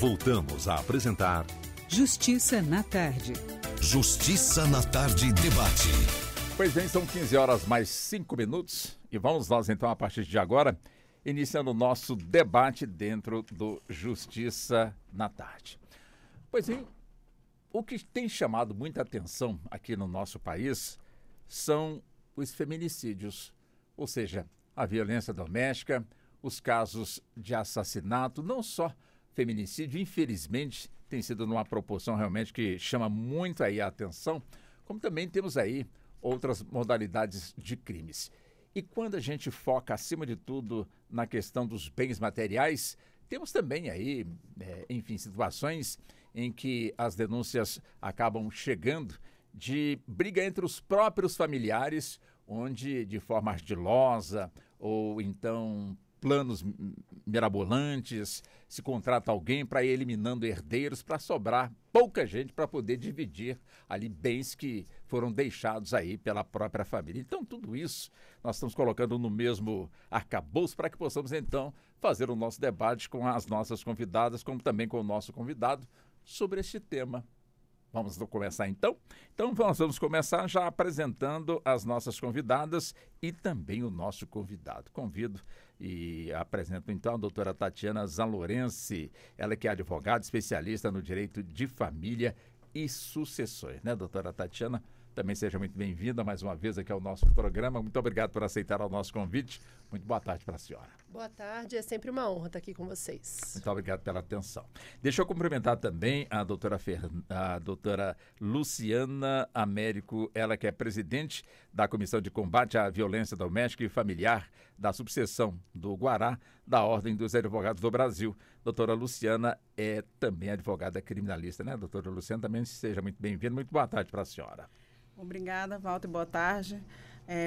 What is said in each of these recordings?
Voltamos a apresentar Justiça na Tarde. Justiça na Tarde Debate. Pois bem, são 15 horas mais 5 minutos e vamos nós então a partir de agora, iniciando o nosso debate dentro do Justiça na Tarde. Pois bem, o que tem chamado muita atenção aqui no nosso país são os feminicídios, ou seja, a violência doméstica, os casos de assassinato, não só feminicídio, infelizmente, tem sido numa proporção realmente que chama muito aí a atenção, como também temos aí outras modalidades de crimes. E quando a gente foca, acima de tudo, na questão dos bens materiais, temos também aí, enfim, situações em que as denúncias acabam chegando de briga entre os próprios familiares, onde de forma ardilosa ou então planos mirabolantes, se contrata alguém para ir eliminando herdeiros, para sobrar pouca gente para poder dividir ali bens que foram deixados aí pela própria família. Então, tudo isso nós estamos colocando no mesmo arcabouço para que possamos, então, fazer o nosso debate com as nossas convidadas, como também com o nosso convidado, sobre este tema. Vamos começar então? Então nós vamos começar já apresentando as nossas convidadas e também o nosso convidado. Convido e apresento então a doutora Tatiana Zanlorenzi, ela que é advogada especialista no direito de família e sucessões, né, doutora Tatiana? Também seja muito bem-vinda mais uma vez aqui ao nosso programa. Muito obrigado por aceitar o nosso convite. Muito boa tarde para a senhora. Boa tarde, é sempre uma honra estar aqui com vocês. Muito obrigado pela atenção. Deixa eu cumprimentar também a doutora Luciana Américo, ela que é presidente da Comissão de Combate à Violência Doméstica e Familiar da subseção do Guará, da Ordem dos Advogados do Brasil. Doutora Luciana é também advogada criminalista, né? Doutora Luciana, também seja muito bem-vinda. Muito boa tarde para a senhora. Obrigada, Walter. Boa tarde.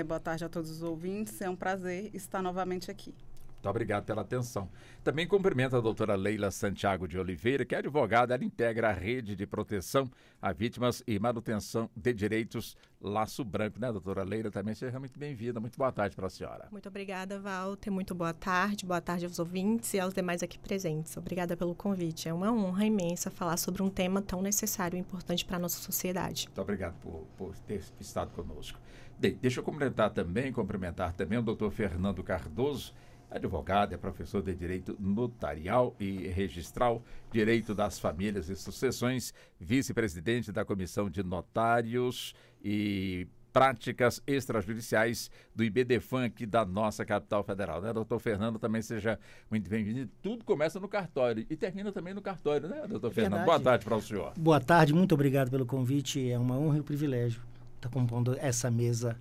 Boa tarde a todos os ouvintes. É um prazer estar novamente aqui. Muito obrigado pela atenção. Também cumprimento a doutora Leila Santiago de Oliveira, que é advogada, ela integra a rede de proteção a vítimas e manutenção de direitos Laço Branco, né, doutora Leila? Também seja muito bem-vinda. Muito boa tarde para a senhora. Muito obrigada, Walter. Muito boa tarde aos ouvintes e aos demais aqui presentes. Obrigada pelo convite. É uma honra imensa falar sobre um tema tão necessário e importante para a nossa sociedade. Muito obrigado por ter estado conosco. Bem, deixa eu cumprimentar também o doutor Fernando Cardoso, advogado, é professor de Direito Notarial e Registral, Direito das Famílias e Sucessões, vice-presidente da Comissão de Notários e Práticas Extrajudiciais do IBDFAM aqui da nossa capital federal, né? Doutor Fernando, também seja muito bem-vindo. Tudo começa no cartório e termina também no cartório, né, doutor Fernando? Boa tarde para o senhor. Boa tarde, muito obrigado pelo convite. É uma honra e um privilégio estar compondo essa mesa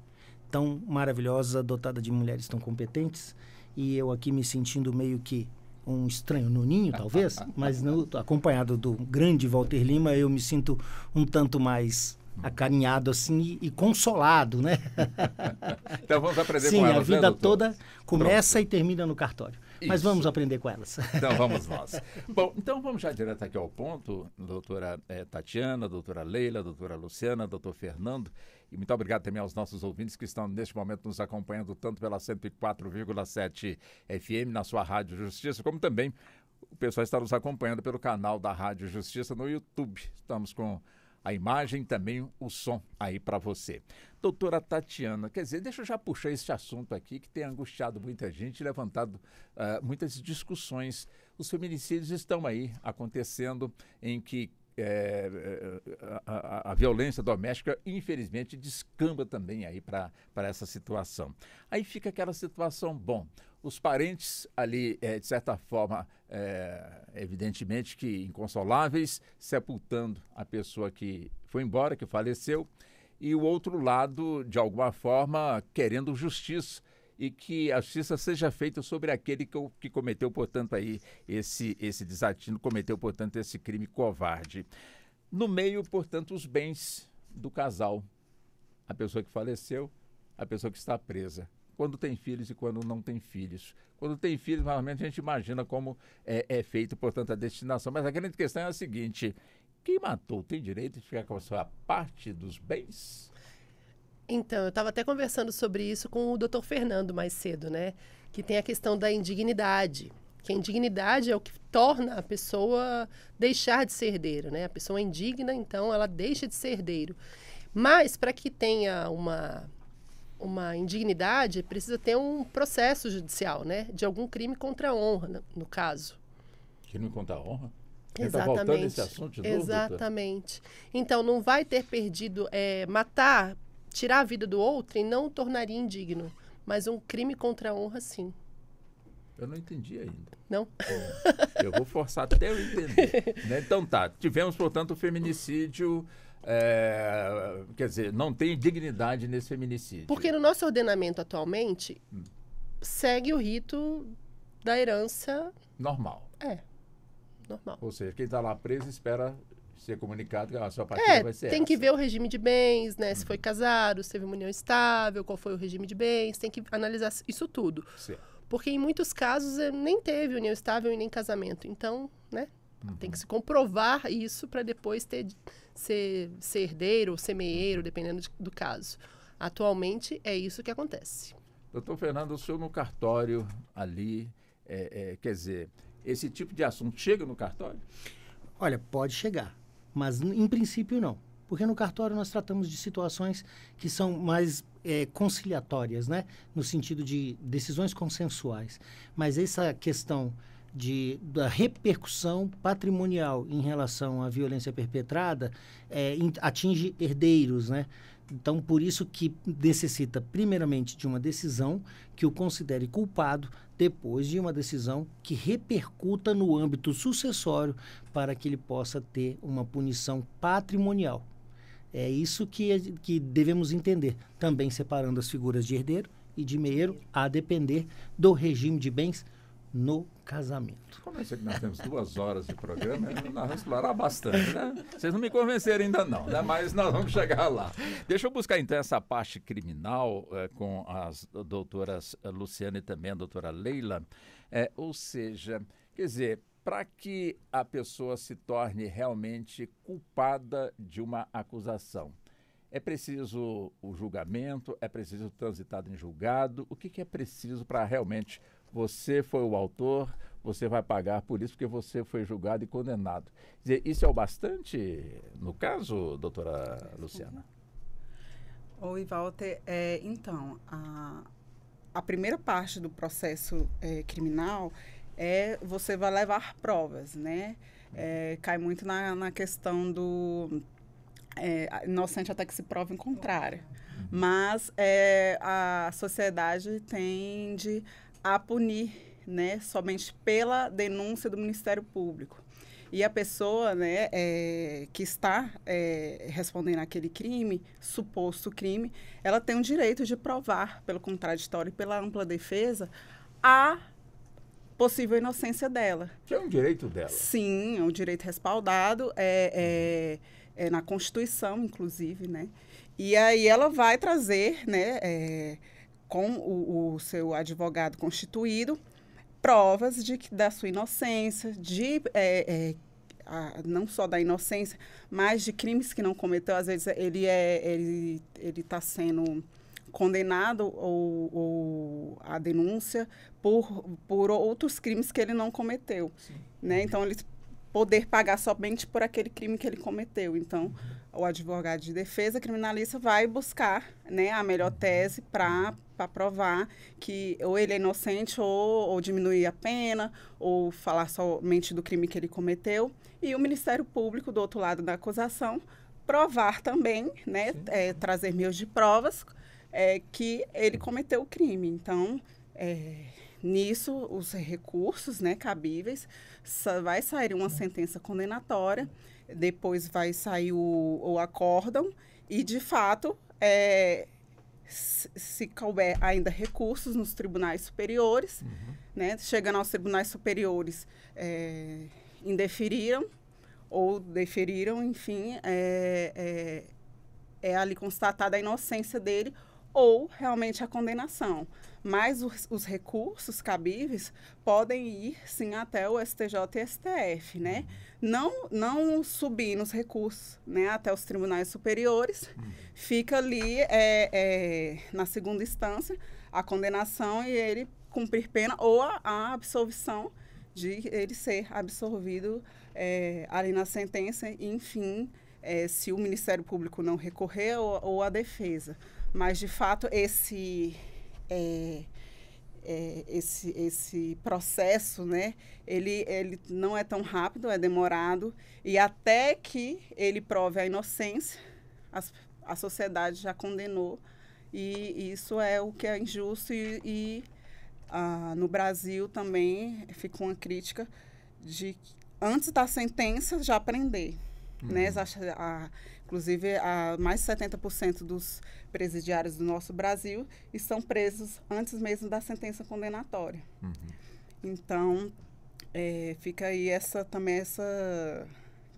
tão maravilhosa, dotada de mulheres tão competentes. E eu aqui me sentindo meio que um estranho no ninho, talvez, mas acompanhado do grande Walter Lima, eu me sinto um tanto mais acarinhado assim e consolado, né? Então vamos aprender com elas, a vida, né, toda começa Pronto. E termina no cartório. Isso. Mas vamos aprender com elas. Então vamos nós. Bom, então vamos já direto aqui ao ponto, doutora Tatiana, doutora Leila, doutora Luciana, doutor Fernando, e muito obrigado também aos nossos ouvintes que estão neste momento nos acompanhando tanto pela 104,7 FM na sua Rádio Justiça, como também o pessoal está nos acompanhando pelo canal da Rádio Justiça no YouTube. Estamos com a imagem e também o som aí para você. Doutora Tatiana, quer dizer, deixa eu já puxar esse assunto aqui que tem angustiado muita gente e levantado muitas discussões. Os feminicídios estão aí acontecendo em que a violência doméstica, infelizmente, descamba também aí para essa situação. Aí fica aquela situação, bom, os parentes ali, de certa forma, evidentemente que inconsoláveis, sepultando a pessoa que foi embora, que faleceu, e o outro lado, de alguma forma, querendo justiça, e que a justiça seja feita sobre aquele que cometeu, portanto, aí esse desatino, cometeu, portanto, esse crime covarde. No meio, portanto, os bens do casal. A pessoa que faleceu, a pessoa que está presa. Quando tem filhos e quando não tem filhos. Quando tem filhos, normalmente a gente imagina como é feito, portanto, a destinação. Mas a grande questão é a seguinte: quem matou tem direito de ficar com a sua parte dos bens? Então, eu estava até conversando sobre isso com o doutor Fernando mais cedo, né? Que tem a questão da indignidade. Que a indignidade é o que torna a pessoa deixar de ser herdeiro, né? A pessoa é indigna, então ela deixa de ser herdeiro. Mas, para que tenha uma indignidade, precisa ter um processo judicial, né? De algum crime contra a honra, no caso. Crime contra a honra? Exatamente. Tá voltando esse assunto de novo, exatamente. Então, não vai ter perdido, matar, tirar a vida do outro e não o tornaria indigno. Mas um crime contra a honra, sim. Eu não entendi ainda. Não? Eu vou forçar até eu entender. Né? Então tá, tivemos, portanto, o feminicídio, quer dizer, não tem dignidade nesse feminicídio. Porque no nosso ordenamento atualmente, segue o rito da herança... Normal. Normal. Ou seja, quem está lá preso espera ser comunicado que a sua partida vai ser tem que essa. ver o regime de bens, né? Se foi casado, se teve uma união estável, qual foi o regime de bens, tem que analisar isso tudo. Certo. Porque em muitos casos nem teve união estável e nem casamento. Então, né? Tem que se comprovar isso para depois ser herdeiro ou ser meieiro, dependendo do caso. Atualmente, é isso que acontece. Doutor Fernando, o senhor no cartório ali, quer dizer, esse tipo de assunto chega no cartório? Olha, pode chegar, mas em princípio não. Porque no cartório nós tratamos de situações que são mais conciliatórias, né? No sentido de decisões consensuais. Mas essa questão da repercussão patrimonial em relação à violência perpetrada atinge herdeiros, né? Então, por isso que necessita, primeiramente, de uma decisão que o considere culpado, depois de uma decisão que repercuta no âmbito sucessório para que ele possa ter uma punição patrimonial. É isso que devemos entender, também separando as figuras de herdeiro e de meieiro, a depender do regime de bens no casamento. Como é que nós temos 2 horas de programa, nós vamos explorar bastante, né? Vocês não me convenceram ainda não, né? Mas nós vamos chegar lá. Deixa eu buscar então essa parte criminal com as doutoras Luciana e também a doutora Leila. Ou seja, quer dizer, para que a pessoa se torne realmente culpada de uma acusação, é preciso o julgamento, é preciso transitar em julgado? O que é preciso para realmente você foi o autor, você vai pagar por isso porque você foi julgado e condenado? Quer dizer, isso é o bastante no caso, doutora Luciana? Oi, Walter. Então, a primeira parte do processo criminal você vai levar provas, né? Cai muito na questão do inocente até que se prove em contrário. Mas a sociedade tende a punir, né, somente pela denúncia do Ministério Público. E a pessoa, né, que está respondendo àquele crime, suposto crime, ela tem o direito de provar, pelo contraditório e pela ampla defesa, a possível inocência dela. Que é um direito dela. Sim, é um direito respaldado, na Constituição, inclusive, né? E aí ela vai trazer, né, com o seu advogado constituído, provas da sua inocência, não só da inocência, mas de crimes que não cometeu. Às vezes ele está sendo condenado ou a denúncia por outros crimes que ele não cometeu, né? Então ele poder pagar somente por aquele crime que ele cometeu. Então o advogado de defesa criminalista vai buscar, né, a melhor tese para provar que ou ele é inocente ou diminuir a pena ou falar somente do crime que ele cometeu, e o Ministério Público, do outro lado da acusação, provar também, né, trazer meios de provas que ele cometeu o crime. Então, nisso, os recursos, né, cabíveis, vai sair uma sentença condenatória, depois vai sair o acórdão e, de fato, se couber ainda recursos nos tribunais superiores, né, chegando aos tribunais superiores, indeferiram ou deferiram, enfim, ali constatada a inocência dele ou realmente a condenação. Mas os recursos cabíveis podem ir, sim, até o STJ e STF, né? Não subir nos recursos, né, até os tribunais superiores. Fica ali, na segunda instância, a condenação e ele cumprir pena ou a absolvição de ele ser absorvido ali na sentença, enfim, se o Ministério Público não recorrer ou a defesa. Mas, de fato, esse processo, né, ele não é tão rápido, é demorado, e até que ele prove a inocência, a sociedade já condenou, e isso é o que é injusto, no Brasil também fica uma crítica de antes da sentença já prender. Né? Inclusive, mais de 70% dos presidiários do nosso Brasil estão presos antes mesmo da sentença condenatória. Então, fica aí também essa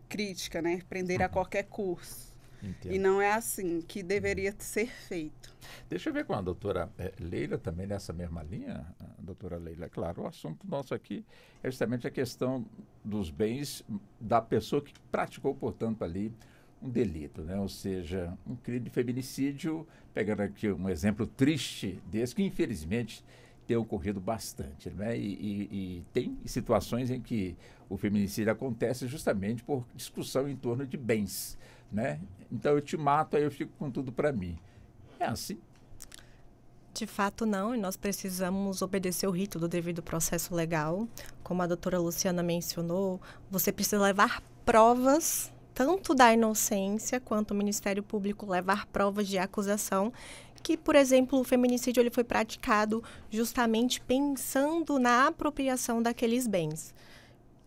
crítica, né? Prender a qualquer custo. Entendo. E não é assim que deveria ser feito. Deixa eu ver com a doutora Leila também nessa mesma linha, doutora Leila. Claro, o assunto nosso aqui é justamente a questão dos bens da pessoa que praticou, portanto, ali um delito, né? Ou seja, um crime de feminicídio, pegando aqui um exemplo triste desse, que infelizmente tem ocorrido bastante, né? E tem situações em que o feminicídio acontece justamente por discussão em torno de bens, né? Então eu te mato, aí eu fico com tudo para mim. É assim? De fato, não, e nós precisamos obedecer o rito do devido processo legal. Como a doutora Luciana mencionou, você precisa levar provas, tanto da inocência, quanto o Ministério Público levar provas de acusação, que, por exemplo, o feminicídio ele foi praticado justamente pensando na apropriação daqueles bens.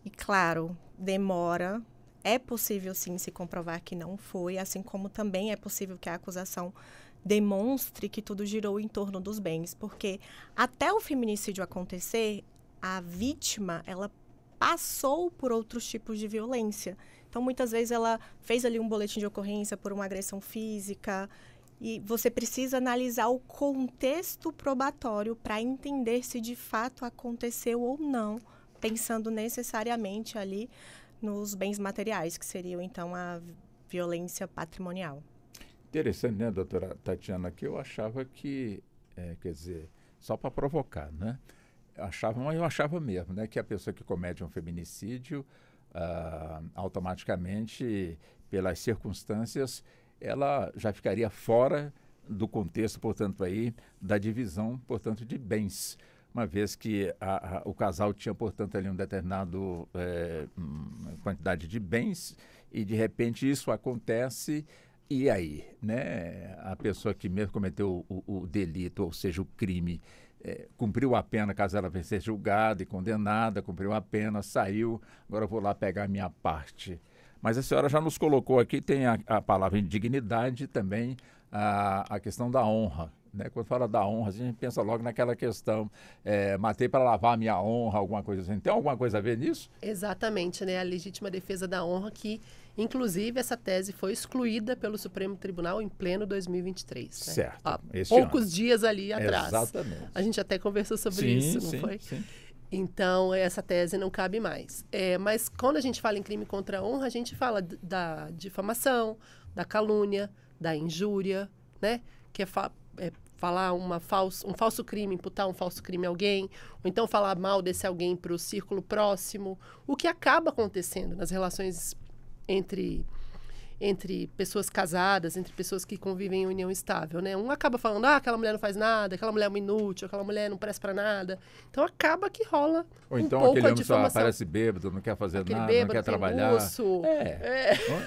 E, claro, demora. É possível, sim, se comprovar que não foi, assim como também é possível que a acusação demonstre que tudo girou em torno dos bens, porque até o feminicídio acontecer, a vítima, ela passou por outros tipos de violência. Então, muitas vezes, ela fez ali um boletim de ocorrência por uma agressão física, e você precisa analisar o contexto probatório para entender se de fato aconteceu ou não, pensando necessariamente ali nos bens materiais, que seriam, então, a violência patrimonial. Interessante, né, doutora Tatiana, que eu achava que, quer dizer, só para provocar, né? Eu achava mesmo, né, que a pessoa que comete um feminicídio, automaticamente, pelas circunstâncias, ela já ficaria fora do contexto, portanto, aí, da divisão, portanto, de bens. Uma vez que o casal tinha, portanto, ali um determinado quantidade de bens e, de repente, isso acontece e aí, né? A pessoa que mesmo cometeu o delito, ou seja, o crime, cumpriu a pena, caso ela venha ser julgada e condenada, cumpriu a pena, saiu, agora eu vou lá pegar a minha parte. Mas a senhora já nos colocou aqui, tem a palavra indignidade também, a questão da honra. Né? Quando fala da honra, a gente pensa logo naquela questão, matei para lavar a minha honra, alguma coisa assim. Tem alguma coisa a ver nisso? Exatamente, né? A legítima defesa da honra, que, inclusive, essa tese foi excluída pelo Supremo Tribunal em pleno 2023. Né? Certo. Há poucos dias ali atrás. Exatamente. A gente até conversou sobre isso, não foi? Sim. Então, essa tese não cabe mais. Mas quando a gente fala em crime contra a honra, a gente fala da difamação, da calúnia, da injúria, né? Que é falar um falso crime, imputar um falso crime a alguém, ou então falar mal desse alguém para o círculo próximo, o que acaba acontecendo nas relações entre pessoas casadas, entre pessoas que convivem em união estável, né? Um acaba falando, aquela mulher não faz nada, aquela mulher é uma inútil, aquela mulher não presta para nada. Então, acaba que rola ou então pouco aquele a homem só difamação. parece bêbado, não quer fazer Aquele nada, bêbado, não quer trabalhar. Osso.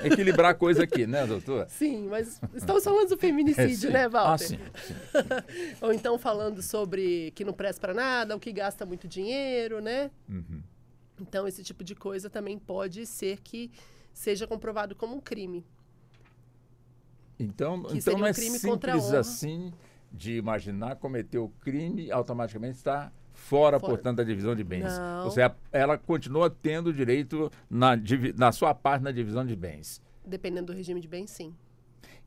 Equilibrar a coisa aqui, né, doutora? Sim, mas estamos falando do feminicídio, né, Walter? Sim. Ou então falando sobre que não presta para nada, o que gasta muito dinheiro, né? Uhum. Então, esse tipo de coisa também pode ser que seja comprovado como um crime. Então seria não é crime contra a simples honra. assim de imaginar cometer o crime automaticamente está fora, portanto, da divisão de bens. Não. Ou seja, ela continua tendo direito na sua parte na divisão de bens. Dependendo do regime de bens, sim.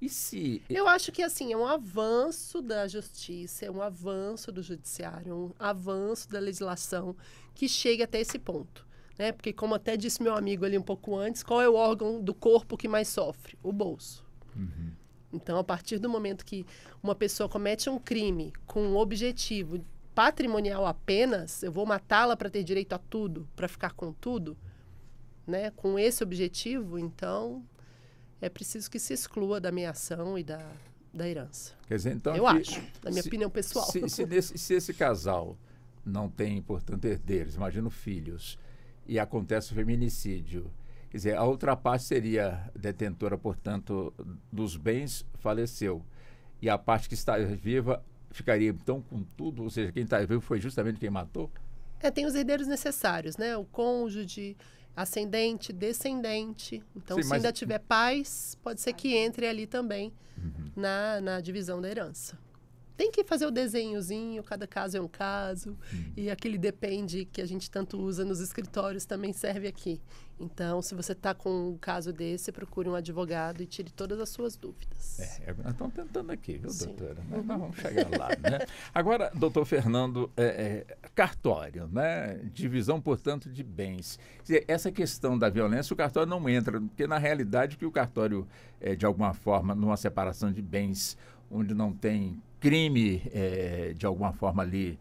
E se... Eu acho que, assim, é um avanço da justiça, é um avanço do judiciário, um avanço da legislação que chega até esse ponto. Né? Porque, como até disse meu amigo ali um pouco antes, qual é o órgão do corpo que mais sofre? O bolso. Então, a partir do momento que uma pessoa comete um crime com o objetivo patrimonial apenas, eu vou matá-la para ter direito a tudo, para ficar com tudo, né? Com esse objetivo, então é preciso que se exclua da meação e da herança. Quer dizer, então, Eu acho, na minha opinião pessoal. Se esse casal não tem, portanto, herdeiros, imagino filhos, e acontece o feminicídio, quer dizer, a outra parte seria detentora, portanto, dos bens, faleceu. E a parte que está viva ficaria, então, com tudo? Ou seja, quem está vivo foi justamente quem matou? Tem os herdeiros necessários, né? O cônjuge, ascendente, descendente. Então, Sim, se mas- ainda tiver pais, pode ser que entre ali também na divisão da herança. Tem que fazer o desenhozinho, cada caso é um caso. E aquele depende que a gente tanto usa nos escritórios também serve aqui. Então, se você está com um caso desse, procure um advogado e tire todas as suas dúvidas. Nós estamos tentando aqui, viu, Sim. doutora? Mas nós vamos chegar lá, né? Agora, doutor Fernando, cartório, né? Divisão, portanto, de bens. Quer dizer, essa questão da violência, o cartório não entra, porque, na realidade, que o cartório, de alguma forma, numa separação de bens, onde não tem crime, de alguma forma, ali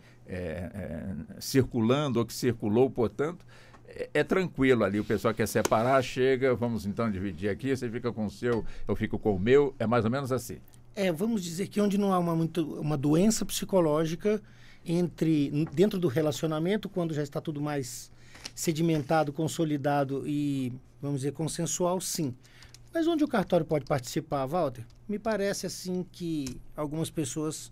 circulando, ou que circulou, portanto, é tranquilo ali, o pessoal quer separar, chega, vamos então dividir aqui, você fica com o seu, eu fico com o meu, é mais ou menos assim. Vamos dizer que onde não há uma doença psicológica dentro do relacionamento, quando já está tudo mais sedimentado, consolidado e, vamos dizer, consensual, sim. Mas onde o cartório pode participar, Walter? Me parece assim que algumas pessoas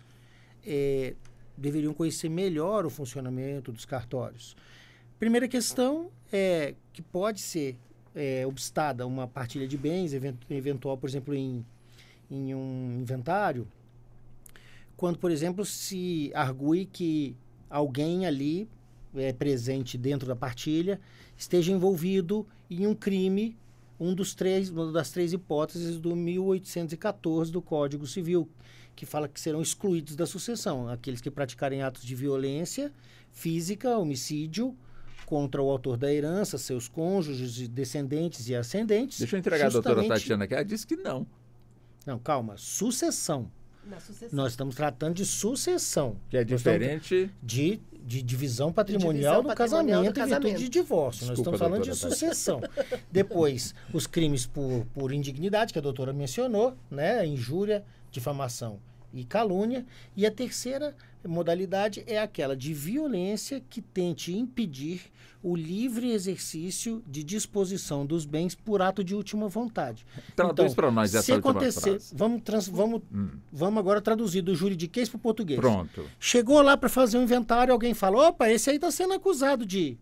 deveriam conhecer melhor o funcionamento dos cartórios. Primeira questão é que pode ser obstada uma partilha de bens, eventual, por exemplo, em um inventário, quando, por exemplo, se argue que alguém ali presente dentro da partilha esteja envolvido em um crime, uma das três hipóteses do 1814 do Código Civil, que fala que serão excluídos da sucessão aqueles que praticarem atos de violência física, homicídio, contra o autor da herança, seus cônjuges, descendentes e ascendentes. Deixa eu entregar a doutora Tatiana aqui, ela disse que não. Não, calma, sucessão. Na sucessão. Nós estamos tratando de sucessão. Que é diferente... De divisão patrimonial do casamento em virtude de divórcio. Nós Desculpa, estamos falando de doutora sucessão. Depois, os crimes por indignidade, que a doutora mencionou, né? Injúria, difamação e calúnia. E a terceira modalidade é aquela de violência que tente impedir o livre exercício de disposição dos bens por ato de última vontade. Traduz para nós essa se última acontecer, frase. vamos agora traduzir do juridiquês para o português. Pronto. Chegou lá para fazer um inventário, alguém fala, opa, esse aí está sendo acusado de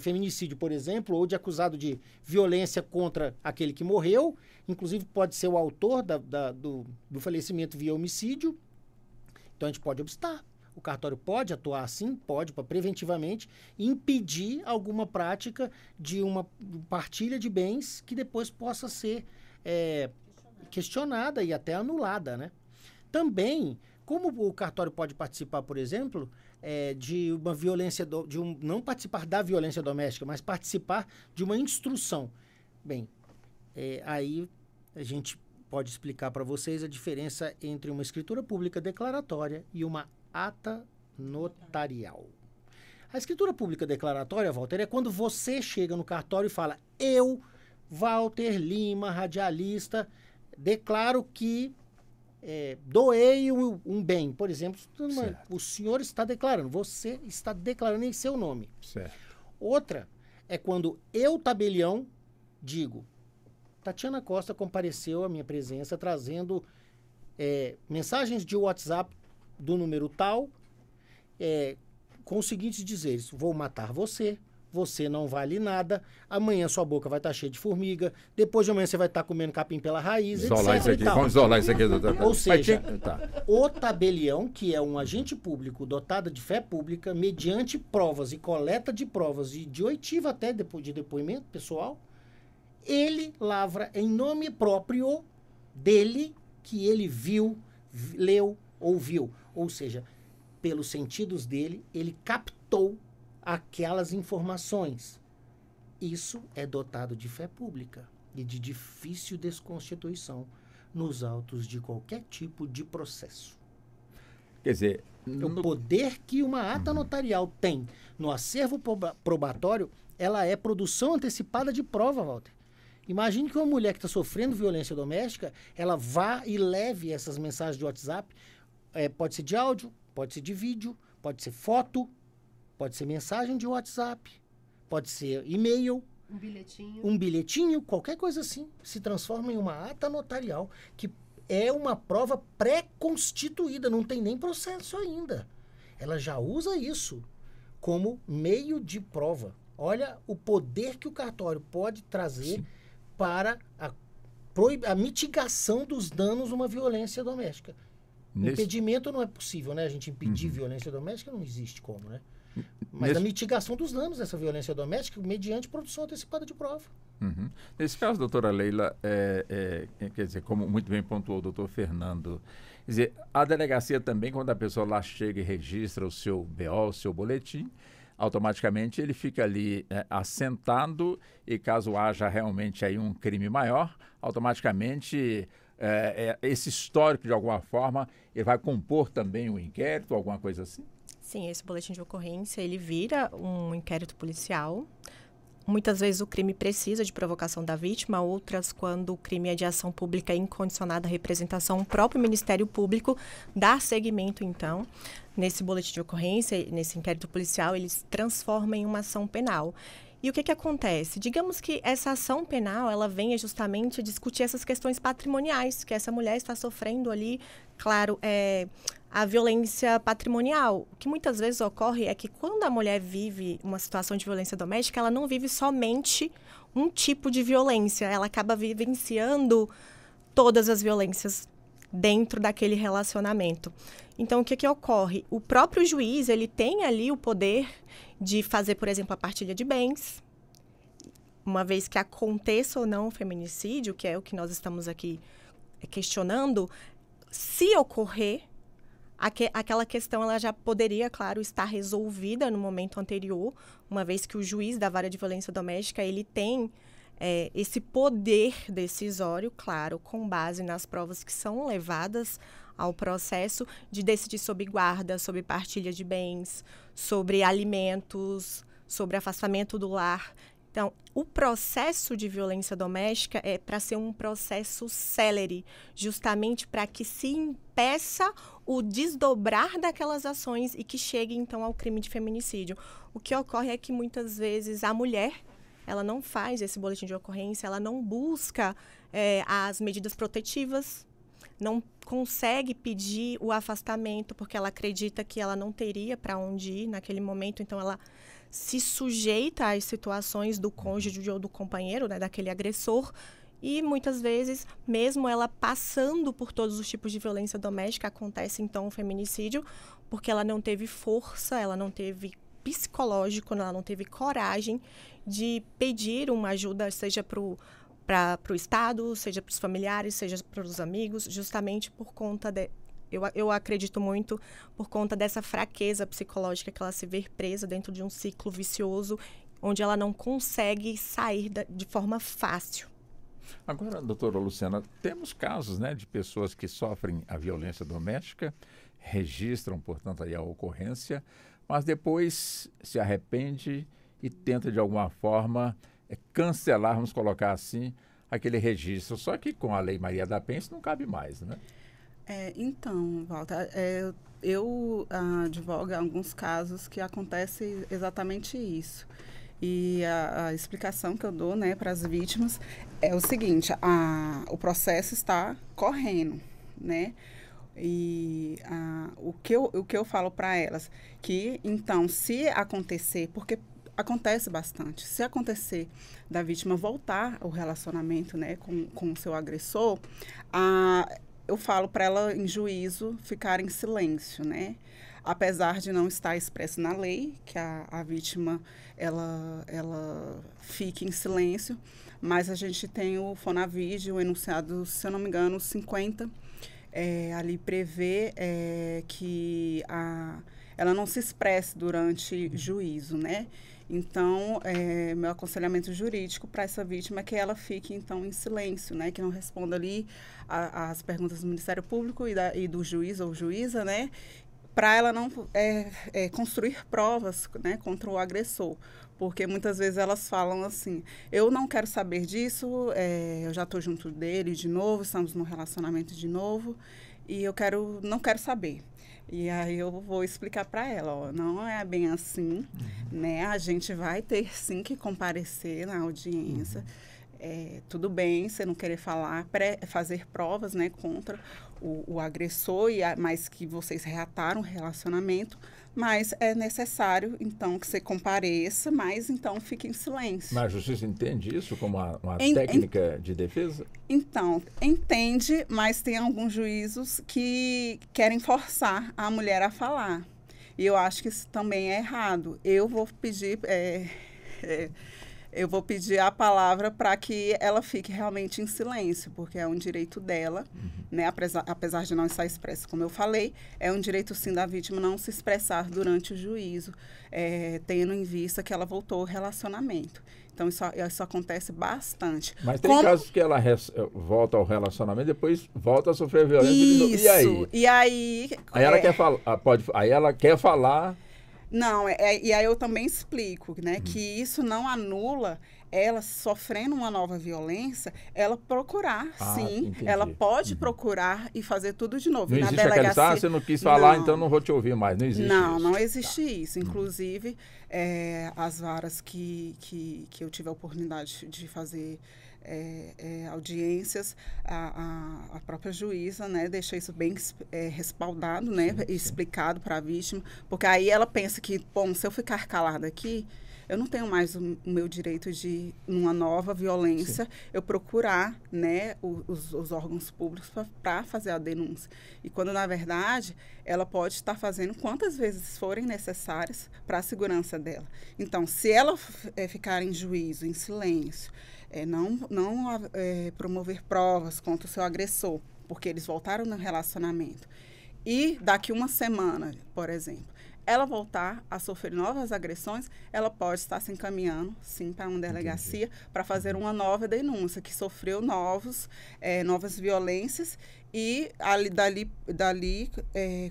feminicídio, por exemplo, ou de acusado de violência contra aquele que morreu, inclusive pode ser o autor do falecimento via homicídio. Então a gente pode obstar. O cartório pode atuar assim, pode, preventivamente, impedir alguma prática de uma partilha de bens que depois possa ser questionada e até anulada, né? Também, como o cartório pode participar, por exemplo, de uma violência, não participar da violência doméstica, mas participar de uma instrução. Bem, aí a gente pode explicar para vocês a diferença entre uma escritura pública declaratória e uma ata notarial. A escritura pública declaratória, Walter, é quando você chega no cartório e fala: eu, Walter Lima, radialista, declaro que doei um bem. Por exemplo, o senhor está declarando, você está declarando em seu nome. Certo. Outra é quando eu, tabelião, digo: Tatiana Costa compareceu à minha presença trazendo mensagens de WhatsApp do número tal, com os seguintes dizeres: vou matar você, você não vale nada, amanhã sua boca vai estar cheia de formiga, depois de amanhã você vai estar comendo capim pela raiz, Isolar etc. isso aqui, e tal. vamos isolar isso aqui, doutor. Ou seja, Tá. o tabelião, que é um agente público dotado de fé pública, mediante provas e coleta de provas e de oitiva até de depoimento pessoal, ele lavra em nome próprio dele que ele viu, leu, ouviu. Ou seja, pelos sentidos dele, ele captou aquelas informações. Isso é dotado de fé pública e de difícil desconstituição nos autos de qualquer tipo de processo. Quer dizer, O poder que uma ata notarial tem no acervo probatório, ela é produção antecipada de prova, Walter. Imagine que uma mulher que está sofrendo violência doméstica, ela vá e leve essas mensagens de WhatsApp, pode ser de áudio, pode ser de vídeo, pode ser foto, pode ser mensagem de WhatsApp, pode ser e-mail, um bilhetinho, qualquer coisa assim, se transforma em uma ata notarial, que é uma prova pré-constituída, não tem nem processo ainda. Ela já usa isso como meio de prova. Olha o poder que o cartório pode trazer Sim. para a mitigação dos danos numa violência doméstica. Impedimento não é possível, né? A gente impedir violência doméstica não existe como, né? Mas a mitigação dos danos dessa violência doméstica mediante produção antecipada de prova. Nesse caso, doutora Leila, quer dizer, como muito bem pontuou o doutor Fernando, quer dizer, a delegacia também, quando a pessoa lá chega e registra o seu BO, o seu boletim, automaticamente ele fica ali assentado e caso haja realmente aí um crime maior, automaticamente esse histórico, de alguma forma, ele vai compor também um inquérito, alguma coisa assim? Sim, esse boletim de ocorrência, ele vira um inquérito policial. Muitas vezes o crime precisa de provocação da vítima, outras quando o crime é de ação pública incondicionada à representação, o próprio Ministério Público dá seguimento, então, nesse boletim de ocorrência, nesse inquérito policial, ele se transforma em uma ação penal. E o que acontece? Digamos que essa ação penal, ela venha justamente discutir essas questões patrimoniais que essa mulher está sofrendo ali, claro, a violência patrimonial. O que muitas vezes ocorre é que quando a mulher vive uma situação de violência doméstica, ela não vive somente um tipo de violência, ela acaba vivenciando todas as violências dentro daquele relacionamento. Então, o que ocorre? O próprio juiz, ele tem ali o poder de fazer, por exemplo, a partilha de bens, uma vez que aconteça ou não o feminicídio, que é o que nós estamos aqui questionando, se ocorrer, aquela questão ela já poderia, claro, estar resolvida no momento anterior, uma vez que o juiz da vara de violência doméstica, ele tem esse poder decisório, claro, com base nas provas que são levadas ao processo de decidir sobre guarda, sobre partilha de bens, sobre alimentos, sobre afastamento do lar. Então, o processo de violência doméstica é para ser um processo célere, justamente para que se impeça o desdobrar daquelas ações e que chegue, então, ao crime de feminicídio. O que ocorre é que, muitas vezes, a mulher, ela não faz esse boletim de ocorrência, ela não busca as medidas protetivas, não consegue pedir o afastamento, porque ela acredita que ela não teria para onde ir naquele momento, então ela se sujeita às situações do cônjuge ou do companheiro, né, daquele agressor, e muitas vezes, mesmo ela passando por todos os tipos de violência doméstica, acontece então o feminicídio, porque ela não teve força, ela não teve psicológico, ela não teve coragem de pedir uma ajuda, seja para o Estado, seja para os familiares, seja para os amigos, justamente por conta eu acredito muito por conta dessa fraqueza psicológica que ela se vê presa dentro de um ciclo vicioso, onde ela não consegue sair de forma fácil. Agora, doutora Luciana, temos casos, né, de pessoas que sofrem a violência doméstica, registram, portanto, aí a ocorrência, mas depois se arrepende e tenta, de alguma forma, cancelar, vamos colocar assim, aquele registro. Só que com a Lei Maria da Penha isso não cabe mais, né? Então, Walter, eu advogo alguns casos que acontece exatamente isso. E a explicação que eu dou, né, para as vítimas é o seguinte: o processo está correndo, né? E o que eu falo para elas, que então, se acontecer, porque acontece bastante, se acontecer da vítima voltar ao relacionamento, né, com o seu agressor, eu falo para ela, em juízo, ficar em silêncio, né? Apesar de não estar expresso na lei, que a vítima, ela fique em silêncio, mas a gente tem o Fonavide, o enunciado, se eu não me engano, 50, ali prevê que ela não se expresse durante juízo, né? Então, meu aconselhamento jurídico para essa vítima é que ela fique, então, em silêncio, né? Que não responda ali as perguntas do Ministério Público e do juiz ou juíza, né? para ela não construir provas, né, contra o agressor. Porque muitas vezes elas falam assim, eu não quero saber disso, eu já estou junto dele de novo, estamos num relacionamento de novo, e não quero saber. E aí eu vou explicar para ela, ó, não é bem assim, né? A gente vai ter sim que comparecer na audiência. Tudo bem, você não querer fazer provas, né, contra o agressor, mas que vocês reataram o relacionamento, mas é necessário, então, que você compareça, mas, então, fique em silêncio. Mas a justiça entende isso como uma técnica de defesa? Então, entende, mas tem alguns juízos que querem forçar a mulher a falar. E eu acho que isso também é errado. Eu vou pedir a palavra para que ela fique realmente em silêncio, porque é um direito dela, né? Apesar de não estar expresso, como eu falei, é um direito, sim, da vítima não se expressar durante o juízo, tendo em vista que ela voltou ao relacionamento. Então, isso acontece bastante. Mas tem casos que ela volta ao relacionamento e depois volta a sofrer violência de novo. E aí? E aí... Aí ela quer falar, aí ela quer falar... Não, e aí eu também explico, né, que isso não anula ela sofrendo uma nova violência, ela procurar, sim, entendi. Ela pode procurar e fazer tudo de novo. Não Na existe delegacia, você não quis falar, então não vou te ouvir mais, não existe isso. Não existe isso. Inclusive, as varas que eu tive a oportunidade de fazer audiências, a própria juíza, né, deixa isso bem respaldado, né, sim. Explicado para a vítima, porque aí ela pensa que, bom, se eu ficar calada aqui, eu não tenho mais o meu direito de, numa nova violência, sim. Eu procurar, né, os órgãos públicos para fazer a denúncia. E quando, na verdade, ela pode estar fazendo quantas vezes forem necessárias para a segurança dela. Então, se ela ficar em juízo, em silêncio, não promover provas contra o seu agressor, porque eles voltaram no relacionamento, e daqui uma semana, por exemplo, ela voltar a sofrer novas agressões, ela pode estar se encaminhando, sim, para uma delegacia para fazer uma nova denúncia, que sofreu novas violências, e dali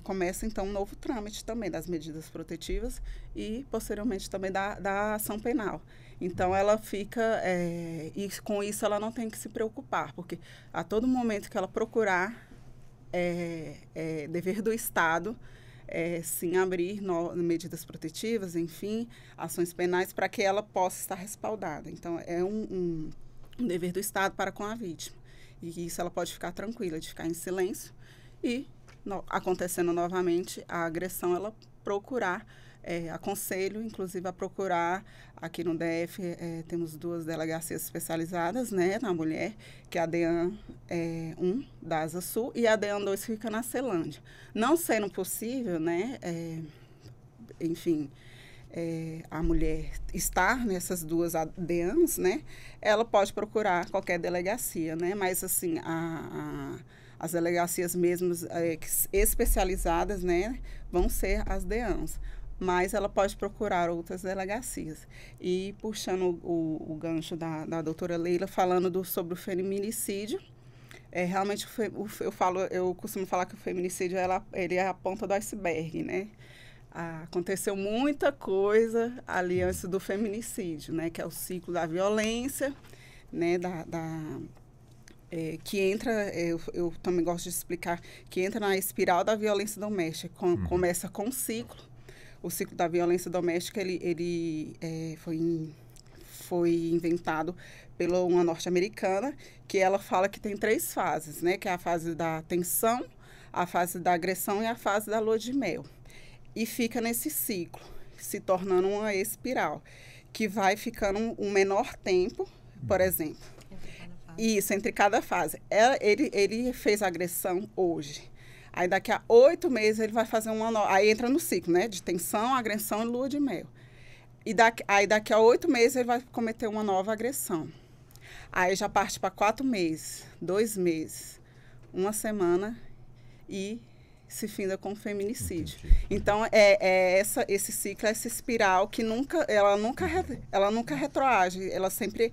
começa, então, um novo trâmite também das medidas protetivas e, posteriormente, também da ação penal. Então, ela fica, e com isso ela não tem que se preocupar, porque a todo momento que ela procurar, dever do Estado, sim, abrir medidas protetivas, enfim, ações penais, para que ela possa estar respaldada. Então, é um dever do Estado para com a vítima. E isso ela pode ficar tranquila, de ficar em silêncio e, acontecendo novamente a agressão, ela procurar, aconselho, inclusive, a procurar, aqui no DF, temos 2 delegacias especializadas, né, na mulher, que é a DEAN 1, da Asa Sul, e a DEAN 2 fica na Celândia. Não sendo possível, né, enfim, a mulher estar nessas 2 DEANs, né, ela pode procurar qualquer delegacia, né, mas, assim, as delegacias mesmas especializadas, né, vão ser as DEANs. Mas ela pode procurar outras delegacias. E puxando o gancho da doutora Leila, falando sobre o feminicídio, realmente eu costumo falar que o feminicídio ele é a ponta do iceberg, né? Aconteceu muita coisa ali antes do feminicídio, né? Que é o ciclo da violência, né? Que entra, eu também gosto de explicar, que entra na espiral da violência doméstica. Começa com um ciclo. O ciclo da violência doméstica, ele foi inventado pela uma norte-americana, que ela fala que tem 3 fases, né? Que é a fase da tensão, a fase da agressão e a fase da lua de mel. E fica nesse ciclo, se tornando uma espiral, que vai ficando um menor tempo, por exemplo. Entre cada fase. Ele fez a agressão hoje. Aí, daqui a 8 meses, ele vai fazer uma nova... Aí, entra no ciclo, né? De tensão, agressão e lua de mel. Aí, daqui a 8 meses, ele vai cometer uma nova agressão. Aí, já parte para 4 meses, 2 meses, 1 semana e se finda com feminicídio. Entendi. Então, esse ciclo, essa espiral que ela nunca retroage. Ela sempre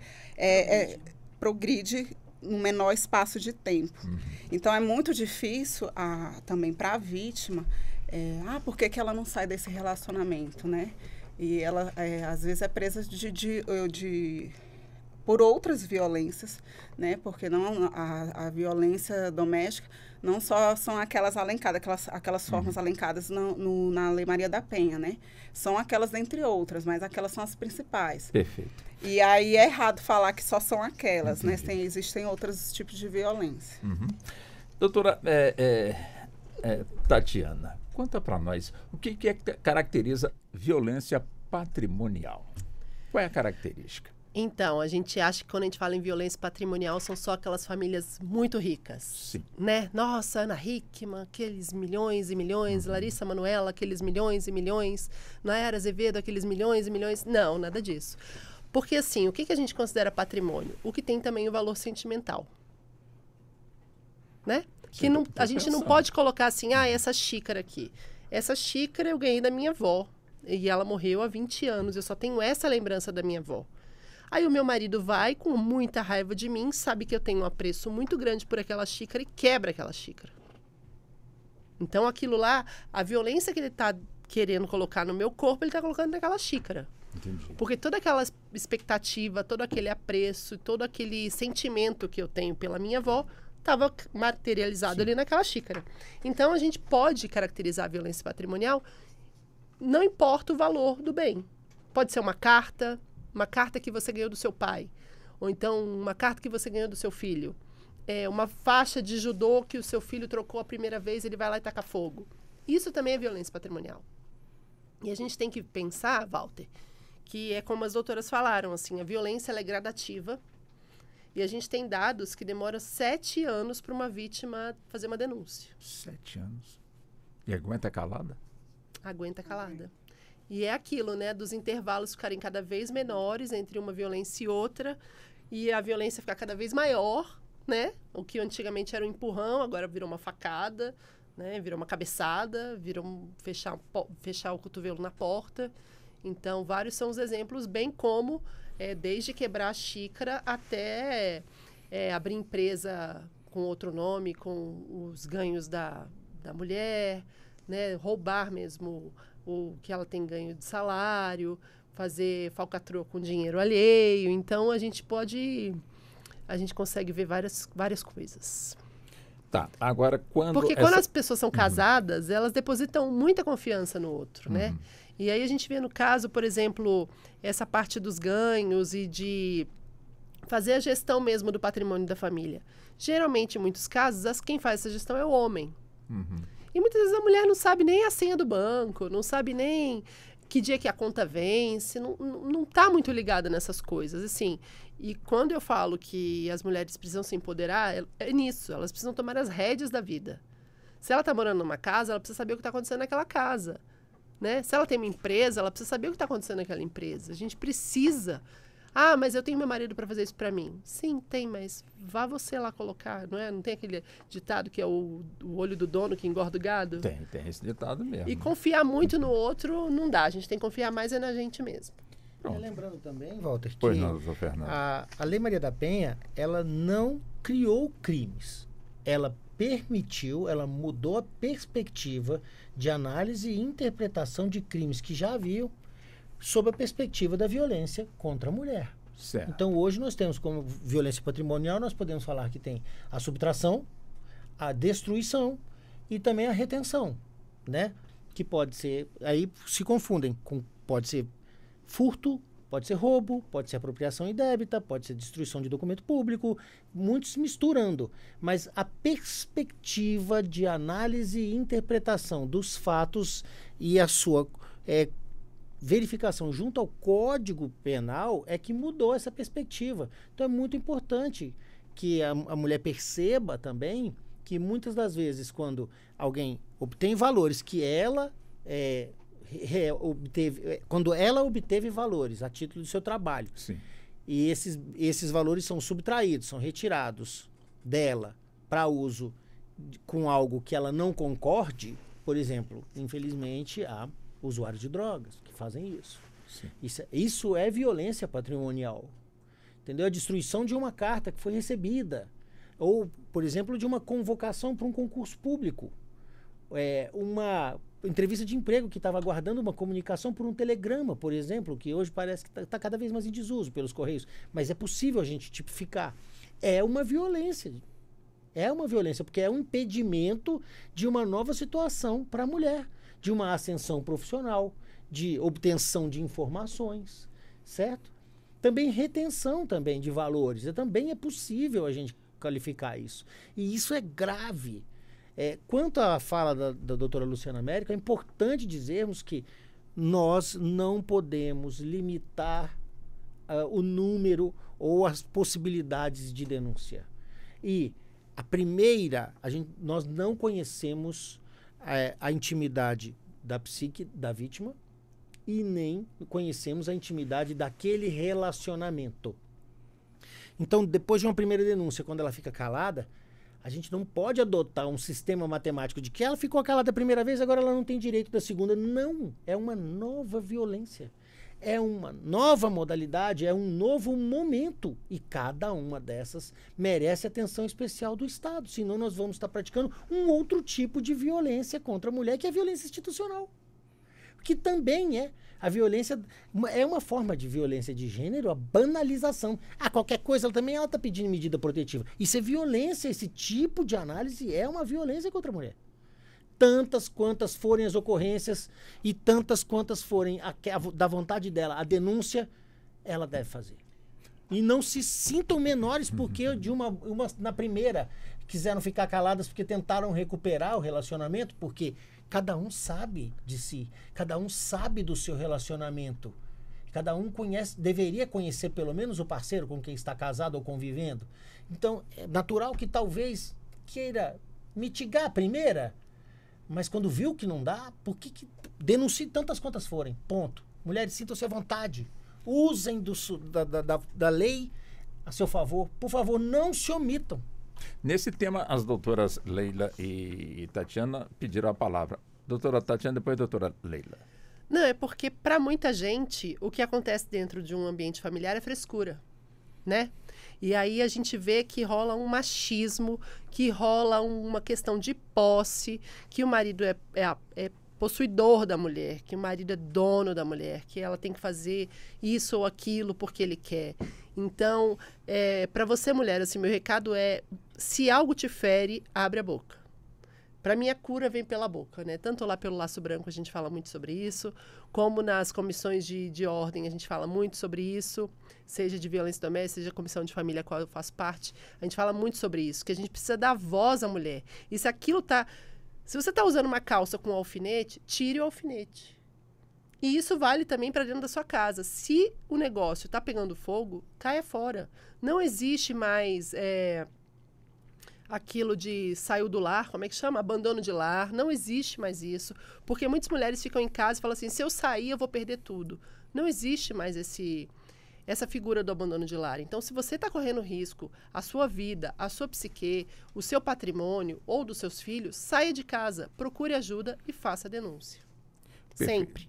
progride no menor espaço de tempo. Então, é muito difícil também para a vítima por que ela não sai desse relacionamento, né? E ela, às vezes, é presa por outras violências, né? Porque a violência doméstica não só são aquelas alencadas, aquelas formas alencadas na Lei Maria da Penha, né? São aquelas dentre outras, mas aquelas são as principais. Perfeito. E aí é errado falar que só são aquelas, né? Existem outros tipos de violência. Doutora Tatiana, conta para nós, o que caracteriza violência patrimonial? Qual é a característica? Então, a gente acha que quando a gente fala em violência patrimonial, são só aquelas famílias muito ricas. Sim. Né? Nossa, Ana Hickman, aqueles milhões e milhões, Larissa Manoela, aqueles milhões e milhões, Nayara Azevedo, aqueles milhões e milhões. Não, nada disso. Porque, assim, o que a gente considera patrimônio? O que tem também o valor sentimental. Né? Que a gente não pode colocar assim, essa xícara aqui. Essa xícara eu ganhei da minha avó. E ela morreu há 20 anos. Eu só tenho essa lembrança da minha avó. Aí o meu marido vai, com muita raiva de mim, sabe que eu tenho um apreço muito grande por aquela xícara e quebra aquela xícara. Então, aquilo lá, a violência que ele está querendo colocar no meu corpo, ele está colocando naquela xícara. Entendi. Porque toda aquela expectativa, todo aquele apreço, todo aquele sentimento que eu tenho pela minha avó, estava materializado ali naquela xícara. Então, a gente pode caracterizar a violência patrimonial, não importa o valor do bem. Pode ser uma carta que você ganhou do seu pai, ou então uma carta que você ganhou do seu filho, uma faixa de judô que o seu filho trocou a primeira vez, ele vai lá e taca fogo. Isso também é violência patrimonial. E a gente tem que pensar, Walter, que é como as doutoras falaram, assim, a violência ela é gradativa, e a gente tem dados que demoram 7 anos para uma vítima fazer uma denúncia. 7 anos. E aguenta calada? Aguenta calada. E é aquilo, né, dos intervalos ficarem cada vez menores entre uma violência e outra, e a violência ficar cada vez maior, né? O que antigamente era um empurrão, agora virou uma facada, né? Virou uma cabeçada, virou fechar o cotovelo na porta. Então, vários são os exemplos, bem como desde quebrar a xícara até abrir empresa com outro nome, com os ganhos da mulher, né? Roubar mesmo o que ela tem ganho de salário, fazer falcatrua com dinheiro alheio. Então, a gente consegue ver várias coisas. Tá, agora quando... Porque quando as pessoas são casadas, elas depositam muita confiança no outro, né? E aí a gente vê no caso, por exemplo, essa parte dos ganhos e de fazer a gestão mesmo do patrimônio da família. Geralmente, em muitos casos, quem faz essa gestão é o homem. E muitas vezes a mulher não sabe nem a senha do banco, não sabe nem que dia que a conta vence, não está muito ligada nessas coisas, assim. E quando eu falo que as mulheres precisam se empoderar, é nisso, elas precisam tomar as rédeas da vida. Se ela está morando numa casa, ela precisa saber o que está acontecendo naquela casa, né? Se ela tem uma empresa, ela precisa saber o que está acontecendo naquela empresa. A gente precisa... mas eu tenho meu marido para fazer isso para mim. Sim, tem, mas vá você lá colocar, não é? Não tem aquele ditado que é o olho do dono que engorda o gado? Tem esse ditado mesmo. E confiar muito no outro não dá. A gente tem que confiar mais na gente mesmo. Lembrando também, Walter, que Pois não, Fernando. a Lei Maria da Penha, ela não criou crimes. Ela permitiu, ela mudou a perspectiva de análise e interpretação de crimes que já haviam sob a perspectiva da violência contra a mulher. Certo. Então, hoje nós temos como violência patrimonial, nós podemos falar que tem a subtração, a destruição e também a retenção, né? Que pode ser, aí se confundem, pode ser furto, pode ser roubo, pode ser apropriação indébita, pode ser destruição de documento público, muitos misturando. Mas a perspectiva de análise e interpretação dos fatos e a sua verificação junto ao Código Penal é que mudou essa perspectiva. Então é muito importante que a mulher perceba também que muitas das vezes quando alguém obtém valores que ela quando ela obteve valores a título do seu trabalho, Sim. e esses valores são subtraídos, são retirados dela para uso com algo que ela não concorde, por exemplo, infelizmente há usuários de drogas que fazem isso. Isso é violência patrimonial. Entendeu? A destruição de uma carta que foi recebida. Ou, por exemplo, de uma convocação para um concurso público. entrevista de emprego que estava aguardando uma comunicação por um telegrama, por exemplo, que hoje parece que está cada vez mais em desuso pelos correios. Mas é possível a gente tipificar. É uma violência. É uma violência, porque é um impedimento de uma nova situação para a mulher, de uma ascensão profissional, de obtenção de informações, certo? Também retenção também de valores. Também é possível a gente qualificar isso. E isso é grave. Quanto à fala da doutora Luciana Américo, é importante dizermos que nós não podemos limitar o número ou as possibilidades de denúncia. E a primeira, nós não conhecemos a intimidade da psique da vítima e nem conhecemos a intimidade daquele relacionamento. Então, depois de uma primeira denúncia, quando ela fica calada, a gente não pode adotar um sistema matemático de que ela ficou calada a primeira vez, agora ela não tem direito da segunda. Não, é uma nova violência. É uma nova modalidade, é um novo momento. E cada uma dessas merece atenção especial do Estado. Senão nós vamos estar praticando um outro tipo de violência contra a mulher, que é a violência institucional. Que também é. A violência é uma forma de violência de gênero, a banalização. Qualquer coisa, ela está pedindo medida protetiva. Isso é violência, esse tipo de análise é uma violência contra a mulher. Tantas quantas forem as ocorrências e tantas quantas forem da vontade dela a denúncia, ela deve fazer. E não se sintam menores porque na primeira quiseram ficar caladas porque tentaram recuperar o relacionamento, porque cada um sabe de si, cada um sabe do seu relacionamento. Cada um deveria conhecer pelo menos o parceiro com quem está casado ou convivendo. Então, é natural que talvez queira mitigar a primeira, mas quando viu que não dá, por que denuncie tantas quantas forem? Ponto. Mulheres, sintam-se à vontade. Usem da lei a seu favor. Por favor, não se omitam. Nesse tema, as doutoras Leila e Tatiana pediram a palavra. Doutora Tatiana, depois doutora Leila. Não, é porque para muita gente o que acontece dentro de um ambiente familiar é frescura, né? E aí a gente vê que rola um machismo, que rola uma questão de posse, que o marido é possuidor da mulher, que o marido é dono da mulher, que ela tem que fazer isso ou aquilo porque ele quer. Então, para você, mulher, assim, meu recado é, se algo te fere, abre a boca. Para mim, a cura vem pela boca, né? Tanto lá pelo Laço Branco a gente fala muito sobre isso, como nas comissões de ordem a gente fala muito sobre isso, seja de violência doméstica, seja a comissão de família a qual eu faço parte, a gente fala muito sobre isso, que a gente precisa dar voz à mulher. E se aquilo tá... Se você está usando uma calça com um alfinete, tire o alfinete. E isso vale também para dentro da sua casa. Se o negócio está pegando fogo, caia fora. Não existe mais aquilo de saiu do lar, como é que chama? Abandono de lar. Não existe mais isso. Porque muitas mulheres ficam em casa e falam assim, se eu sair, eu vou perder tudo. Não existe mais essa figura do abandono de lar. Então, se você está correndo risco, a sua vida, a sua psique, o seu patrimônio ou dos seus filhos, saia de casa, procure ajuda e faça a denúncia. Perfeito. Sempre.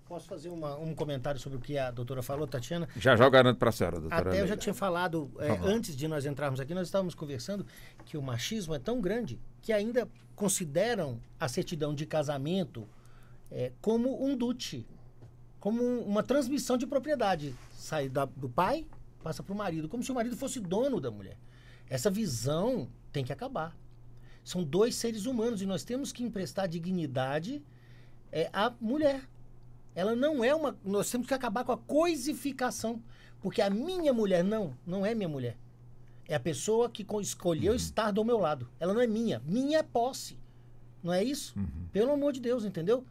Posso fazer um comentário sobre o que a doutora falou, Tatiana? Já garanto para a senhora, doutora Até Leila. eu já tinha falado, antes de nós entrarmos aqui, nós estávamos conversando que o machismo é tão grande que ainda consideram a certidão de casamento como um dute, como uma transmissão de propriedade. Sai do pai, passa para o marido, como se o marido fosse dono da mulher. Essa visão tem que acabar. São dois seres humanos e nós temos que emprestar dignidade à mulher. Ela não é uma... Nós temos que acabar com a coisificação. Porque a minha mulher não é minha mulher. É a pessoa que escolheu estar do meu lado. Ela não é minha. Minha é posse. Não é isso? Pelo amor de Deus, entendeu?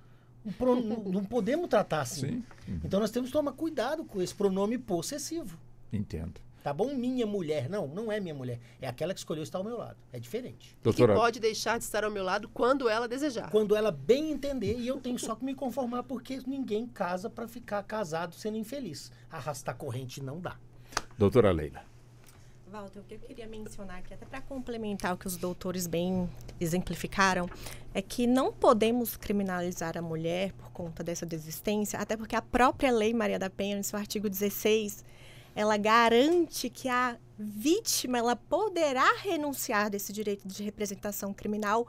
Não podemos tratar assim. Sim. Então nós temos que tomar cuidado com esse pronome possessivo. Entendo. Tá bom? Minha mulher. Não é minha mulher. É aquela que escolheu estar ao meu lado. É diferente. Doutora... E que pode deixar de estar ao meu lado quando ela desejar. Quando ela bem entender, e eu tenho só que me conformar, porque ninguém casa para ficar casado sendo infeliz. Arrastar corrente não dá. Doutora Leila. Walter, o que eu queria mencionar aqui, até para complementar o que os doutores bem exemplificaram, é que não podemos criminalizar a mulher por conta dessa desistência, até porque a própria Lei Maria da Penha, no seu artigo 16, ela garante que a vítima ela poderá renunciar desse direito de representação criminal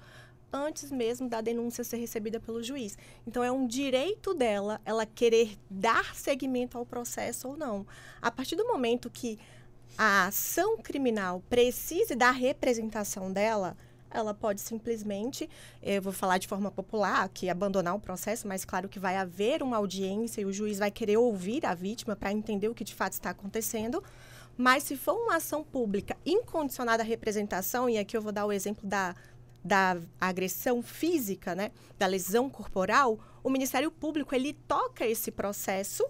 antes mesmo da denúncia ser recebida pelo juiz. Então, é um direito dela, ela querer dar seguimento ao processo ou não. A partir do momento que a ação criminal precise da representação dela, ela pode simplesmente, eu vou falar de forma popular, que abandonar o processo, mas claro que vai haver uma audiência e o juiz vai querer ouvir a vítima para entender o que de fato está acontecendo. Mas se for uma ação pública incondicionada à representação, e aqui eu vou dar o exemplo da agressão física, né, da lesão corporal, o Ministério Público, ele toca esse processo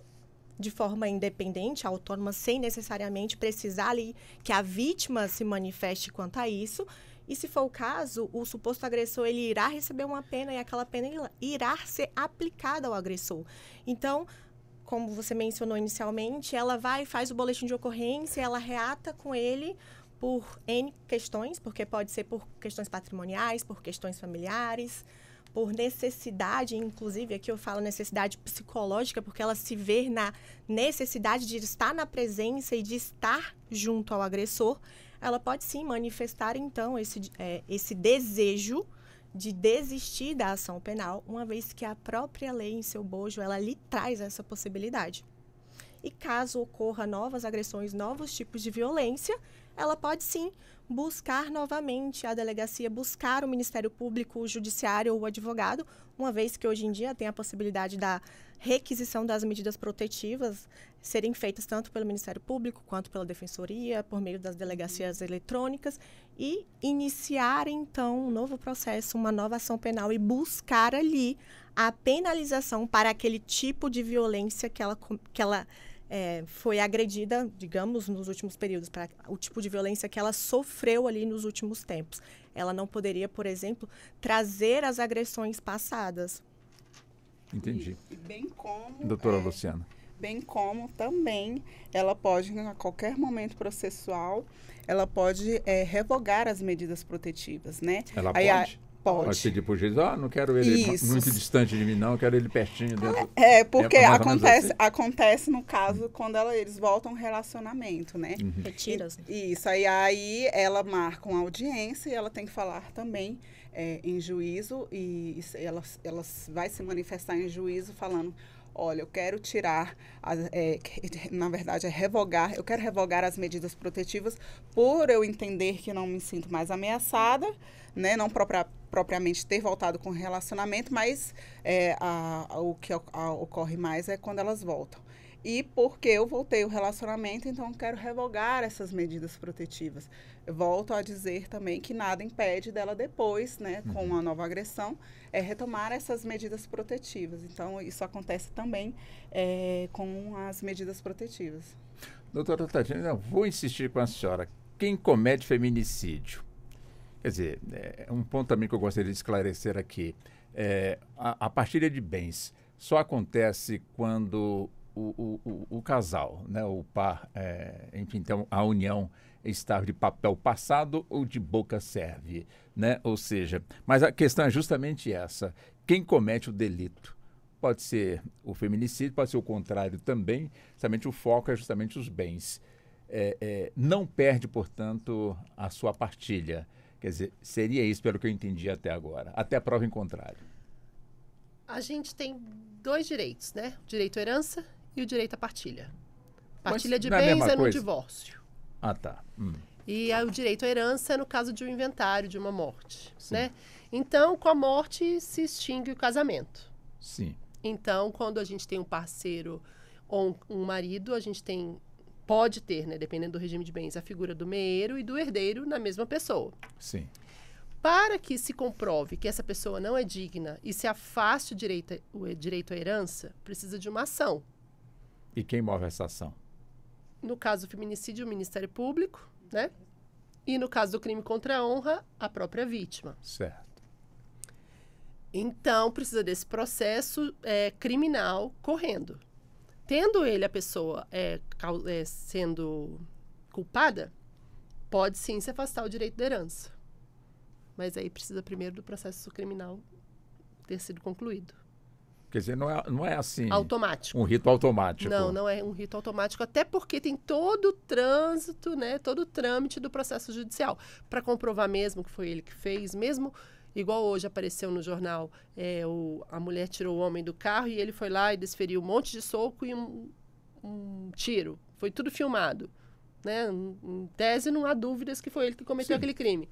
de forma independente, autônoma, sem necessariamente precisar ali que a vítima se manifeste quanto a isso. E se for o caso, o suposto agressor, ele irá receber uma pena e aquela pena irá ser aplicada ao agressor. Então, como você mencionou inicialmente, ela vai, faz o boletim de ocorrência, ela reata com ele por N questões, porque pode ser por questões patrimoniais, por questões familiares, por necessidade, inclusive, aqui eu falo necessidade psicológica, porque ela se vê na necessidade de estar na presença e de estar junto ao agressor. Ela pode sim manifestar, então, esse desejo de desistir da ação penal, uma vez que a própria lei em seu bojo, ela lhe traz essa possibilidade. E caso ocorra novas agressões, novos tipos de violência, ela pode sim buscar novamente a delegacia, buscar o Ministério Público, o Judiciário ou o advogado, uma vez que hoje em dia tem a possibilidade da requisição das medidas protetivas serem feitas tanto pelo Ministério Público quanto pela Defensoria, por meio das delegacias eletrônicas, e iniciar, então, um novo processo, uma nova ação penal e buscar ali a penalização para aquele tipo de violência que ela foi agredida, digamos, nos últimos períodos, para o tipo de violência que ela sofreu ali nos últimos tempos. Ela não poderia, por exemplo, trazer as agressões passadas. Entendi. E bem como... Doutora Luciana. Bem como também ela pode, a qualquer momento processual, ela pode revogar as medidas protetivas, né? Ela pode? Pode. Pode pedir para o juiz, não quero ele muito distante de mim, não, quero ele pertinho dentro. Porque assim? acontece no caso quando eles voltam ao relacionamento, né? Uhum. Retiras. Isso, aí ela marca uma audiência e ela tem que falar também em juízo e ela vai se manifestar em juízo falando: olha, eu quero tirar, na verdade revogar, eu quero revogar as medidas protetivas por eu entender que não me sinto mais ameaçada, né? Não propriamente ter voltado com o relacionamento, mas o que ocorre mais é quando elas voltam. E porque eu voltei o relacionamento, então eu quero revogar essas medidas protetivas. Eu volto a dizer também que nada impede dela depois, né, com uma nova agressão, retomar essas medidas protetivas. Então, isso acontece também com as medidas protetivas. Doutora Tatiana, vou insistir com a senhora. Quem comete feminicídio? Quer dizer, um ponto também que eu gostaria de esclarecer aqui. A partilha de bens só acontece quando o casal, né, o par, enfim, então a união está de papel passado ou de boca serve, né? Ou seja, mas a questão é justamente essa: quem comete o delito? Pode ser o feminicídio, pode ser o contrário também, justamente o foco é justamente os bens. Não perde, portanto, a sua partilha. Quer dizer, seria isso pelo que eu entendi até agora, até a prova em contrário. A gente tem dois direitos, né? O direito à herança e o direito à partilha. Partilha de bens é no divórcio. Ah, tá. E o direito à herança é no caso de um inventário, de uma morte, né? Então, com a morte se extingue o casamento. Sim. Então, quando a gente tem um parceiro ou um marido, a gente pode ter, né, dependendo do regime de bens, a figura do meeiro e do herdeiro na mesma pessoa. Sim. Para que se comprove que essa pessoa não é digna e se afaste o direito à herança, precisa de uma ação. E quem move essa ação? No caso do feminicídio, o Ministério Público, né? E no caso do crime contra a honra, a própria vítima. Certo. Então, precisa desse processo criminal correndo. Tendo a pessoa sendo culpada, pode sim se afastar o direito da herança. Mas aí precisa primeiro do processo criminal ter sido concluído. Quer dizer, não é assim... Automático. Um rito automático. Não é um rito automático, até porque tem todo o trânsito, né, todo o trâmite do processo judicial. Para comprovar mesmo que foi ele que fez, mesmo Igual hoje apareceu no jornal, a mulher tirou o homem do carro e ele foi lá e desferiu um monte de soco e um tiro. Foi tudo filmado. Né? Em tese, não há dúvidas que foi ele que cometeu aquele crime.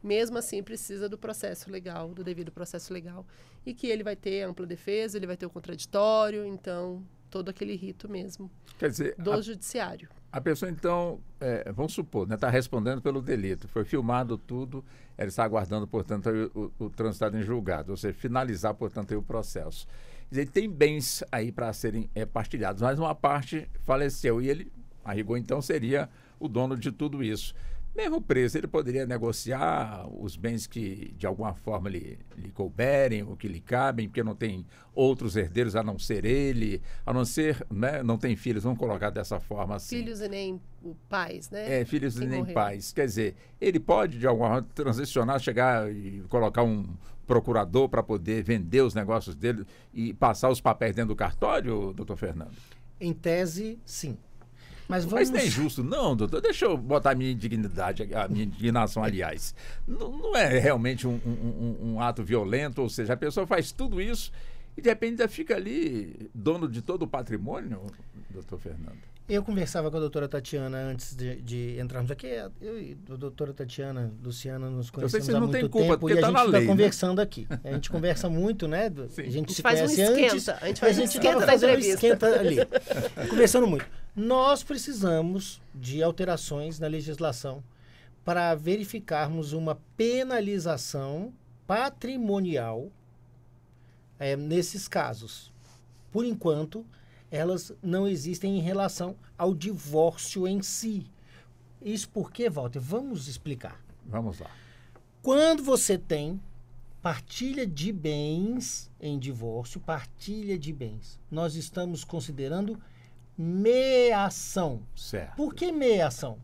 Mesmo assim, precisa do processo legal, do devido processo legal. E que ele vai ter ampla defesa, ele vai ter o contraditório, então, todo aquele rito mesmo. Quer dizer, do judiciário. A pessoa, então, vamos supor, está respondendo pelo delito, foi filmado tudo, ela está aguardando, portanto, o transitado em julgado, ou seja, finalizar, portanto, aí o processo. Quer dizer, tem bens aí para serem partilhados, mas uma parte faleceu e ele, a rigor, então, seria o dono de tudo isso. Mesmo preso, ele poderia negociar os bens que, de alguma forma, lhe couberem, ou que lhe cabem, porque não tem outros herdeiros a não ser ele, a não ser, né, não tem filhos, vamos colocar dessa forma assim. Filhos e nem pais, né? Filhos Quem e nem morreu. pais. Quer dizer, ele pode, de alguma forma, transicionar, chegar e colocar um procurador para poder vender os negócios dele e passar os papéis dentro do cartório, doutor Fernando? Em tese, sim. Mas não é injusto, não, doutor. Deixa eu botar a minha indignidade, a minha indignação, aliás. Não é realmente um ato violento, ou seja, a pessoa faz tudo isso e de repente ainda fica ali dono de todo o patrimônio, doutor Fernando. Eu conversava com a doutora Tatiana antes de entrarmos aqui. Eu e a doutora Tatiana, Luciana, nos conhecemos há muito tempo e a gente fica conversando aqui. A gente conversa muito, né? Sim. A gente se faz conhece antes. A gente faz um esquenta da entrevista. Esquenta ali. Conversando muito. Nós precisamos de alterações na legislação para verificarmos uma penalização patrimonial nesses casos. Por enquanto, elas não existem em relação ao divórcio em si. Isso porque, Walter, vamos explicar. Vamos lá. Quando você tem partilha de bens em divórcio, partilha de bens, nós estamos considerando meação. Certo. Por que meação?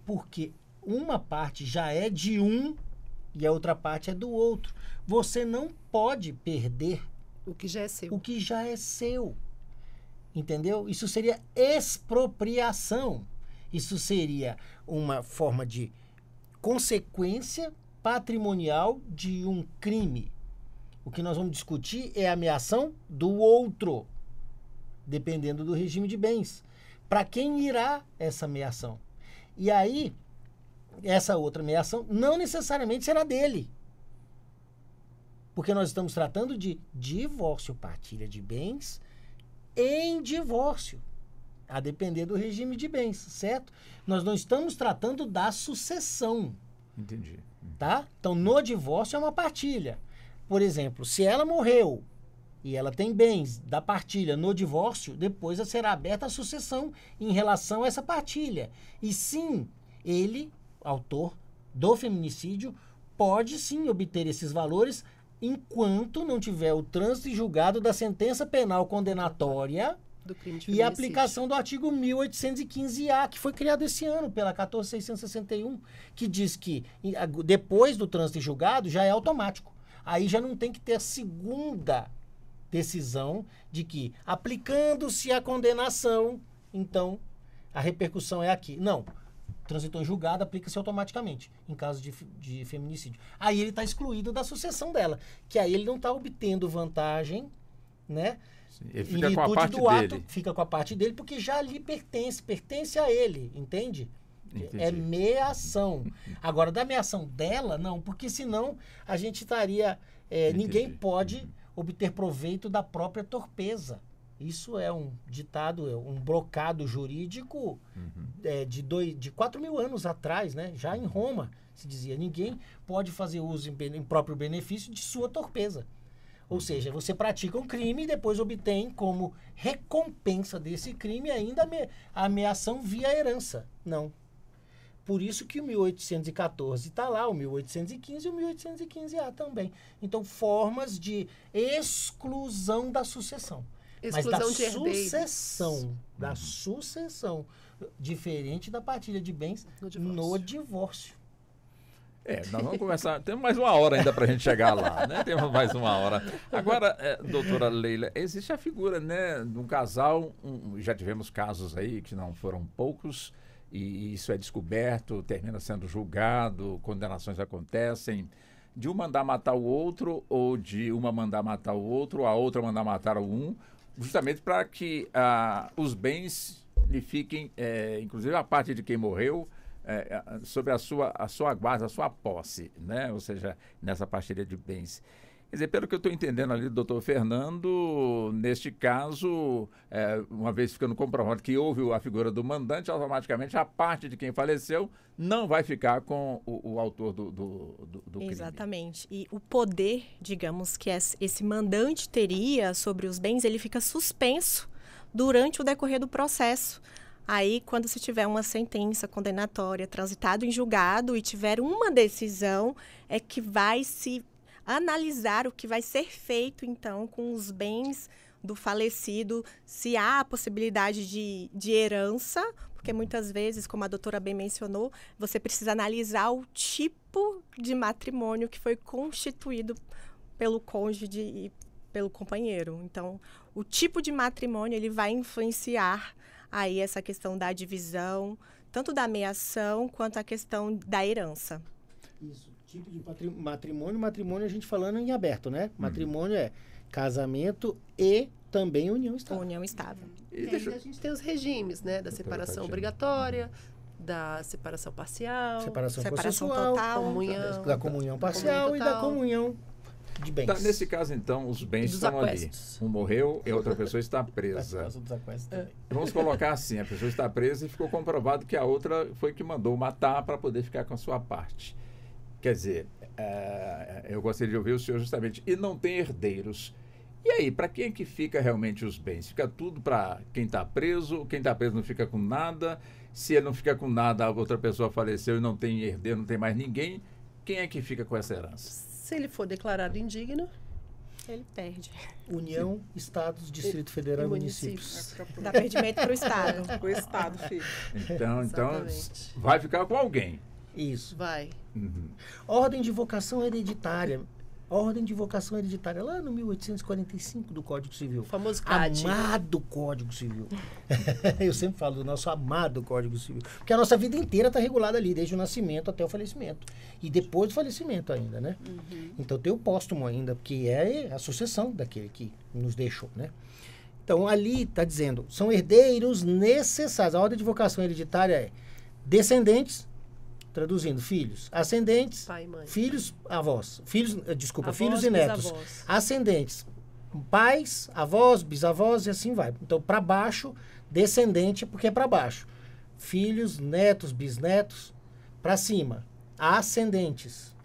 Porque uma parte já é de um e a outra parte é do outro. Você não pode perder o que já é seu. O que já é seu. Entendeu? Isso seria expropriação. Isso seria uma forma de consequência patrimonial de um crime. O que nós vamos discutir é a meação do outro, dependendo do regime de bens. Para quem irá essa meação? E aí, essa outra meação não necessariamente será dele. Porque nós estamos tratando de divórcio, partilha de bens em divórcio, a depender do regime de bens, certo? Nós não estamos tratando da sucessão. Entendi. Tá? Então, no divórcio é uma partilha. Por exemplo, se ela morreu e ela tem bens da partilha no divórcio, depois será aberta a sucessão em relação a essa partilha. E sim, ele, autor do feminicídio, pode sim obter esses valores enquanto não tiver o trânsito e julgado da sentença penal condenatória do crime de e a aplicação do artigo 1815-A, que foi criado esse ano pela 14.661, que diz que depois do trânsito e julgado já é automático. Aí já não tem que ter a segunda decisão de que, aplicando-se a condenação, então a repercussão é aqui. Não. Transitou em julgado, aplica-se automaticamente, em caso de feminicídio. Aí ele está excluído da sucessão dela, que aí ele não está obtendo vantagem, né? Sim, ele fica com a parte dele. Fica com a parte dele, porque já lhe pertence a ele, entende? Entendi. É meação. Agora, da meação dela, não, porque senão a gente estaria... ninguém pode obter proveito da própria torpeza. Isso é um ditado, um brocado jurídico de 4.000 anos atrás, né? Já em Roma se dizia, ninguém pode fazer uso em próprio benefício de sua torpeza. Ou seja, você pratica um crime e depois obtém como recompensa desse crime ainda a meação via herança. Não. Por isso que o 1814 está lá, o 1815 e o 1815-A também. Então, formas de exclusão da sucessão. Exclusão mas de herdeiros. Da sucessão, diferente da partilha de bens no divórcio. Nós vamos conversar, temos mais uma hora ainda para a gente chegar lá, né? Temos mais uma hora. Agora, doutora Leila, existe a figura, né, de um casal, já tivemos casos aí que não foram poucos, e isso é descoberto, termina sendo julgado, condenações acontecem. de um mandar matar o outro, ou de uma mandar matar o outro, a outra mandar matar um, justamente para que os bens lhe fiquem, inclusive a parte de quem morreu, sobre a sua guarda, a sua posse, né? Ou seja, nessa partilha de bens. Quer dizer, pelo que eu estou entendendo ali do doutor Fernando, neste caso, uma vez ficando comprovado que houve a figura do mandante, automaticamente a parte de quem faleceu não vai ficar com o autor do crime. Exatamente. E o poder, digamos, que esse mandante teria sobre os bens, ele fica suspenso durante o decorrer do processo. Aí, quando se tiver uma sentença condenatória transitado em julgado e tiver uma decisão, é que vai se analisar o que vai ser feito, então, com os bens do falecido, se há a possibilidade de herança, porque muitas vezes, como a doutora bem mencionou, você precisa analisar o tipo de matrimônio que foi constituído pelo cônjuge e pelo companheiro. Então, o tipo de matrimônio, ele vai influenciar aí essa questão da divisão, tanto da meação quanto a questão da herança. Isso. Tipo de matrimônio a gente falando em aberto, né? Matrimônio é casamento e também união estável. União estável. E aí a gente tem os regimes, né? Da separação obrigatória, da separação parcial, Separação consensual, total, comunhão, da comunhão parcial e da comunhão de bens. Tá, nesse caso, então, os bens estão ali. Um morreu e a outra pessoa está presa. Vamos colocar assim, a pessoa está presa e ficou comprovado que a outra foi que mandou matar para poder ficar com a sua parte. Quer dizer, eu gostaria de ouvir o senhor justamente. E não tem herdeiros. E aí, para quem é que fica realmente os bens? Fica tudo para quem está preso não fica com nada. Se ele não fica com nada, a outra pessoa faleceu e não tem herdeiro, não tem mais ninguém. Quem é que fica com essa herança? Se ele for declarado indigno, ele perde. União, Estados, Distrito Federal e municípios. Dá perdimento para o Estado. O Estado fica. Então vai ficar com alguém. Isso. vai. Ordem de vocação hereditária. Ordem de vocação hereditária, lá no 1845 do Código Civil. O famoso CAD. Amado Código Civil. Eu sempre falo do nosso amado Código Civil. Porque a nossa vida inteira está regulada ali, desde o nascimento até o falecimento. E depois do falecimento ainda, né? Então tem o póstumo ainda, que é a sucessão daquele que nos deixou, né? Então ali está dizendo, são herdeiros necessários. A ordem de vocação hereditária é descendentes, traduzindo, filhos, ascendentes, Pai e mãe. filhos, avós, filhos Avós, e netos, bisavós. ascendentes, pais, avós, bisavós e assim vai. Então, para baixo, descendente, porque é para baixo. Filhos, netos, bisnetos, para cima, ascendentes,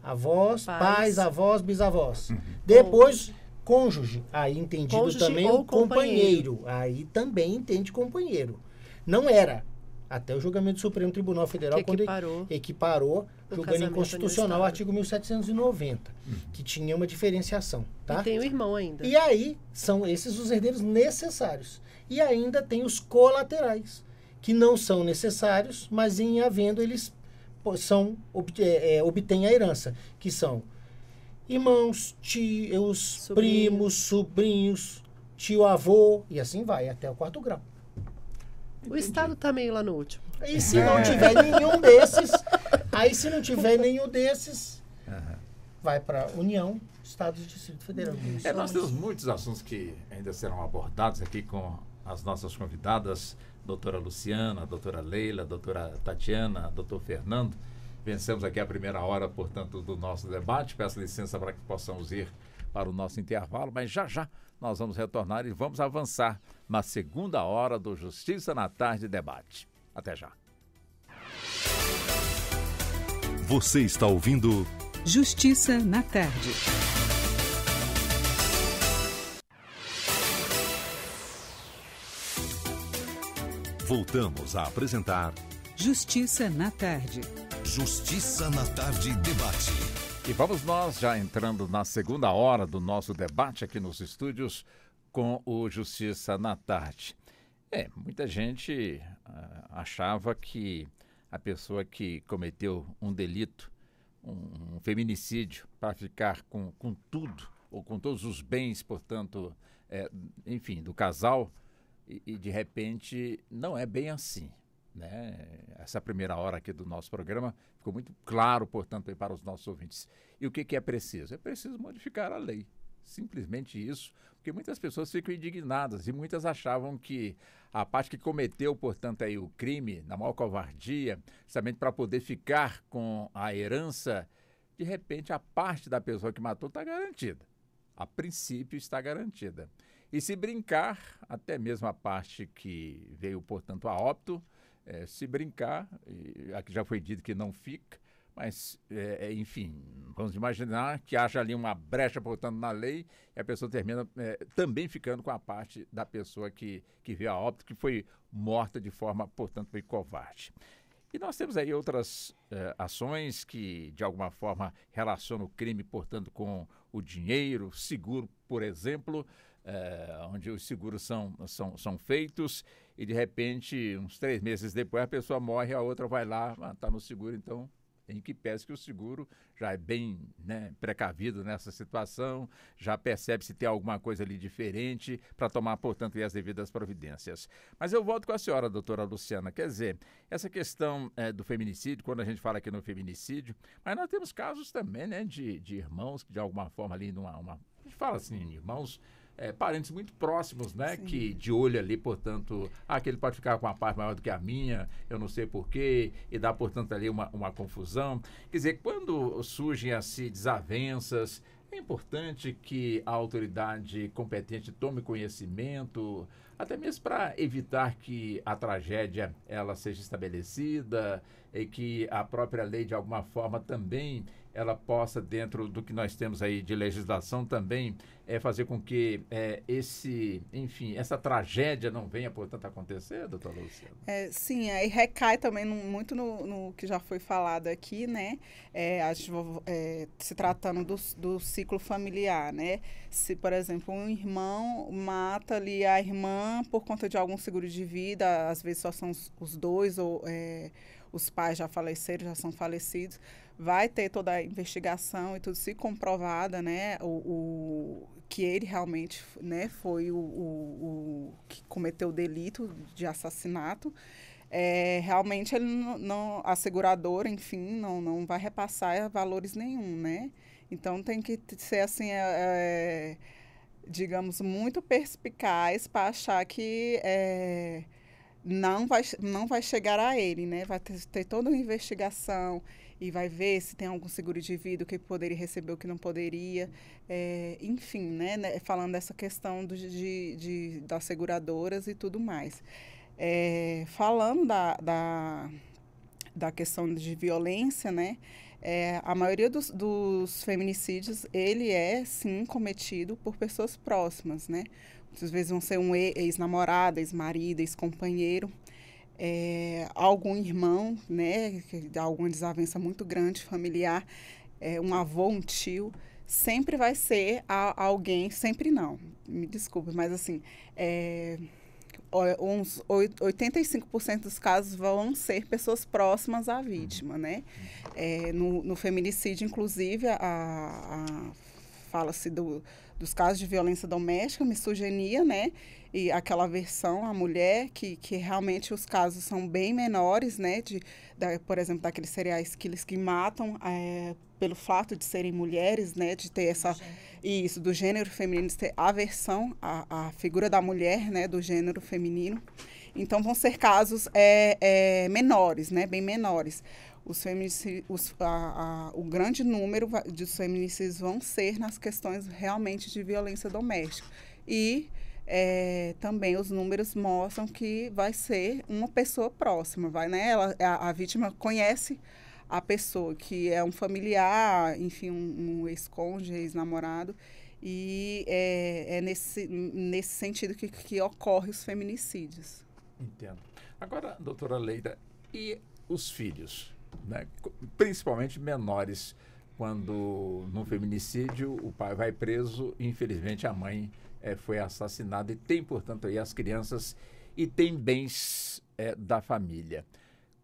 avós, pais, avós, bisavós. Depois, cônjuge, aí entendido Cônjuge também ou o companheiro. Aí também entende companheiro. Não era. Até o julgamento do Supremo Tribunal Federal, Que quando o equiparou, julgando casamento inconstitucional o no artigo 1790, que tinha uma diferenciação. Tá? E tem o irmão ainda. E aí, são esses os herdeiros necessários. E ainda tem os colaterais, que não são necessários, mas em havendo eles obtêm a herança, que são irmãos, tios, primos, sobrinhos, tio-avô, e assim vai, até o 4º grau. O Estado tá meio lá no último. E se não tiver nenhum desses, vai para União, Estados e Distrito Federal. Nós temos muitos assuntos que ainda serão abordados aqui com as nossas convidadas, doutora Luciana, doutora Leila, doutora Tatiana, doutor Fernando. Vencemos aqui a primeira hora, portanto, do nosso debate. Peço licença para que possamos ir para o nosso intervalo, mas já nós vamos retornar e vamos avançar na segunda hora do Justiça na Tarde Debate. Até já. Você está ouvindo Justiça na Tarde. Voltamos a apresentar Justiça na Tarde. Justiça na Tarde Debate. E vamos nós já entrando na segunda hora do nosso debate aqui nos estúdios com o Justiça na Tarde. Muita gente achava que a pessoa que cometeu um delito, um feminicídio, para ficar com tudo, ou com todos os bens, portanto, enfim, do casal, e de repente não é bem assim. né? Essa primeira hora aqui do nosso programa ficou muito claro, portanto, aí para os nossos ouvintes. E o que é preciso? É preciso modificar a lei. Simplesmente isso, porque muitas pessoas ficam indignadas e muitas achavam que a parte que cometeu, portanto, aí o crime, na maior covardia, justamente para poder ficar com a herança, de repente a parte da pessoa que matou está garantida. A princípio está garantida. E se brincar, até mesmo a parte que veio, portanto, a óbito, se brincar, aqui já foi dito que não fica, mas, enfim, vamos imaginar que haja ali uma brecha, portanto, na lei e a pessoa termina também ficando com a parte da pessoa que veio a óbito, que foi morta de forma, portanto, bem covarde. E nós temos aí outras ações que, de alguma forma, relacionam o crime, portanto, com o dinheiro, seguro, por exemplo, onde os seguros são feitos e, de repente, uns 3 meses depois, a pessoa morre, a outra vai lá, está no seguro, então, em que pese que o seguro já é bem, né, precavido nessa situação, já percebe se tem alguma coisa ali diferente para tomar, portanto, as devidas providências. Mas eu volto com a senhora, doutora Luciana. Quer dizer, essa questão do feminicídio, quando a gente fala aqui no feminicídio, mas nós temos casos também, né, de irmãos que de alguma forma ali, a gente fala assim, irmãos, parentes muito próximos, né? Sim. Que de olho ali, portanto, aquele pode ficar com uma parte maior do que a minha, eu não sei porquê, e dá, portanto, ali uma confusão. Quer dizer, quando surgem assim desavenças, é importante que a autoridade competente tome conhecimento, até mesmo para evitar que a tragédia ela seja estabelecida e que a própria lei, de alguma forma, também ela possa, dentro do que nós temos aí de legislação, também fazer com que essa tragédia não venha, portanto, acontecer, doutora Luciana? Sim, aí recai também muito no que já foi falado aqui, né? Se tratando do ciclo familiar, né? Se, por exemplo, um irmão mata ali a irmã por conta de algum seguro de vida, às vezes só são os dois, ou os pais já faleceram, já são falecidos, vai ter toda a investigação e tudo, se comprovada, né, que ele realmente, né, foi o que cometeu o delito de assassinato, realmente ele a seguradora, enfim, não vai repassar valores nenhum, né? Então tem que ser assim, digamos, muito perspicaz para achar que não vai chegar a ele, né? Vai ter toda uma investigação e vai ver se tem algum seguro de vida, o que poderia receber, o que não poderia. Enfim, né? Falando dessa questão das seguradoras e tudo mais. Falando da questão de violência, né? A maioria dos feminicídios, ele sim, cometido por pessoas próximas, né? Muitas vezes vão ser um ex-namorado, ex-marido, ex-companheiro, algum irmão, né, que dá alguma desavença muito grande familiar, um avô, um tio, sempre vai ser alguém, sempre não, me desculpe, mas assim, uns 85% dos casos vão ser pessoas próximas à vítima, né? No feminicídio, inclusive, fala-se dos casos de violência doméstica, misoginia, né? E aquela aversão à mulher, que realmente os casos são bem menores, né? Por exemplo, daqueles serial killers que matam pelo fato de serem mulheres, né? De ter do gênero feminino, de ter aversão à figura da mulher, né? Do gênero feminino. Então, vão ser casos menores, né? Bem menores. O grande número dos feminicídios vão ser nas questões realmente de violência doméstica. E também os números mostram que vai ser uma pessoa próxima, né? A vítima conhece a pessoa, que é um familiar, enfim, um ex-cônjuge, ex-namorado, e nesse sentido que ocorre os feminicídios. Entendo. Agora, doutora Leida, e os filhos? Né? Principalmente menores, quando no feminicídio o pai vai preso, infelizmente a mãe foi assassinada e tem, portanto, aí as crianças e tem bens da família.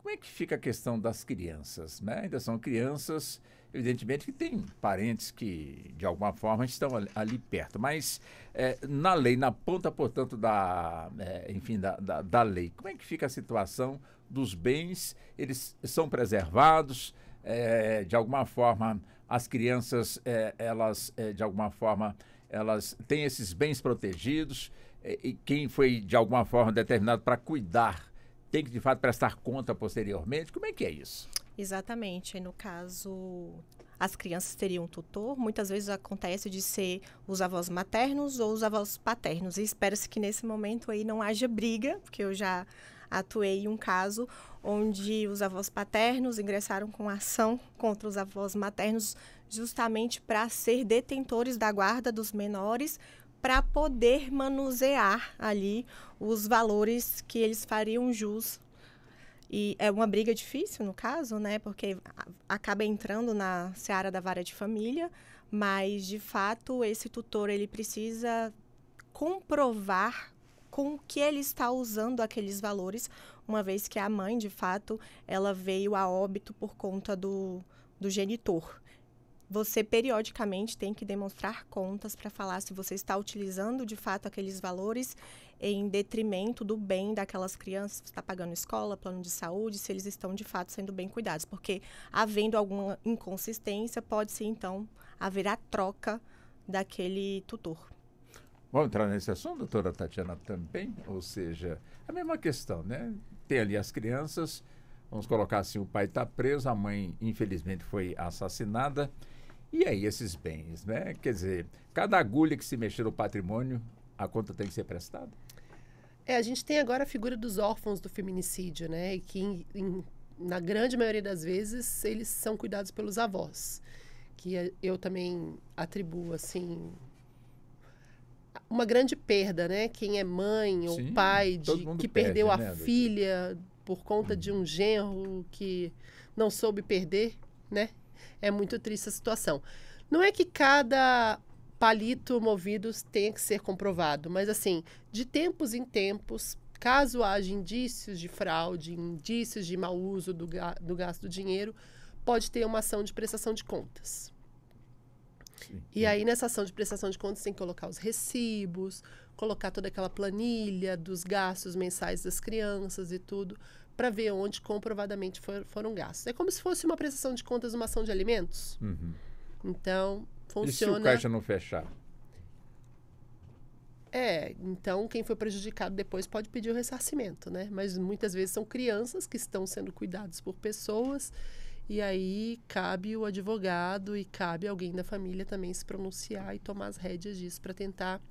Como é que fica a questão das crianças, né? Ainda são crianças, evidentemente, que têm parentes que, de alguma forma, estão ali perto. Mas, na lei, na ponta, portanto, da lei, como é que fica a situação dos bens? Eles são preservados? De alguma forma, as crianças, de alguma forma, elas têm esses bens protegidos? E quem foi, de alguma forma, determinado para cuidar tem que, de fato, prestar conta posteriormente? Como é que é isso? Exatamente. No caso, as crianças teriam um tutor. Muitas vezes acontece de ser os avós maternos ou os avós paternos. E espera-se que nesse momento aí não haja briga, porque eu já atuei em um caso onde os avós paternos ingressaram com ação contra os avós maternos justamente para ser detentores da guarda dos menores, para poder manusear ali os valores que eles fariam jus. E é uma briga difícil, no caso, né? Porque acaba entrando na seara da vara de família, mas, de fato, esse tutor ele precisa comprovar com que ele está usando aqueles valores, uma vez que a mãe, de fato, ela veio a óbito por conta do genitor. Você, periodicamente, tem que demonstrar contas para falar se você está utilizando, de fato, aqueles valores em detrimento do bem daquelas crianças. Você está pagando escola, plano de saúde, se eles estão, de fato, sendo bem cuidados. Porque, havendo alguma inconsistência, pode-se, então, haver a troca daquele tutor. Vamos entrar nesse assunto, doutora Tatiana, também? Ou seja, a mesma questão, né? Tem ali as crianças, vamos colocar assim, o pai está preso, a mãe, infelizmente, foi assassinada. E aí, esses bens, né? Quer dizer, cada agulha que se mexer no patrimônio, a conta tem que ser prestada? A gente tem agora a figura dos órfãos do feminicídio, né? E que, na grande maioria das vezes, eles são cuidados pelos avós. Que eu também atribuo, assim, uma grande perda, né? Quem é mãe ou pai que perdeu a filha por conta de um genro que não soube perder, né? É muito triste a situação. Não é que cada palito movido tenha que ser comprovado, mas, assim, de tempos em tempos, caso haja indícios de fraude, indícios de mau uso do gasto do dinheiro, pode ter uma ação de prestação de contas. Sim. E aí, nessa ação de prestação de contas, tem que colocar os recibos, colocar toda aquela planilha dos gastos mensais das crianças e tudo, para ver onde comprovadamente foram gastos. É como se fosse uma prestação de contas numa ação de alimentos. Uhum. Então, funciona... E se o caixa não fechar? Então quem foi prejudicado depois pode pedir o ressarcimento, né? Mas muitas vezes são crianças que estão sendo cuidadas por pessoas, e aí cabe o advogado e cabe alguém da família também se pronunciar e tomar as rédeas disso para tentar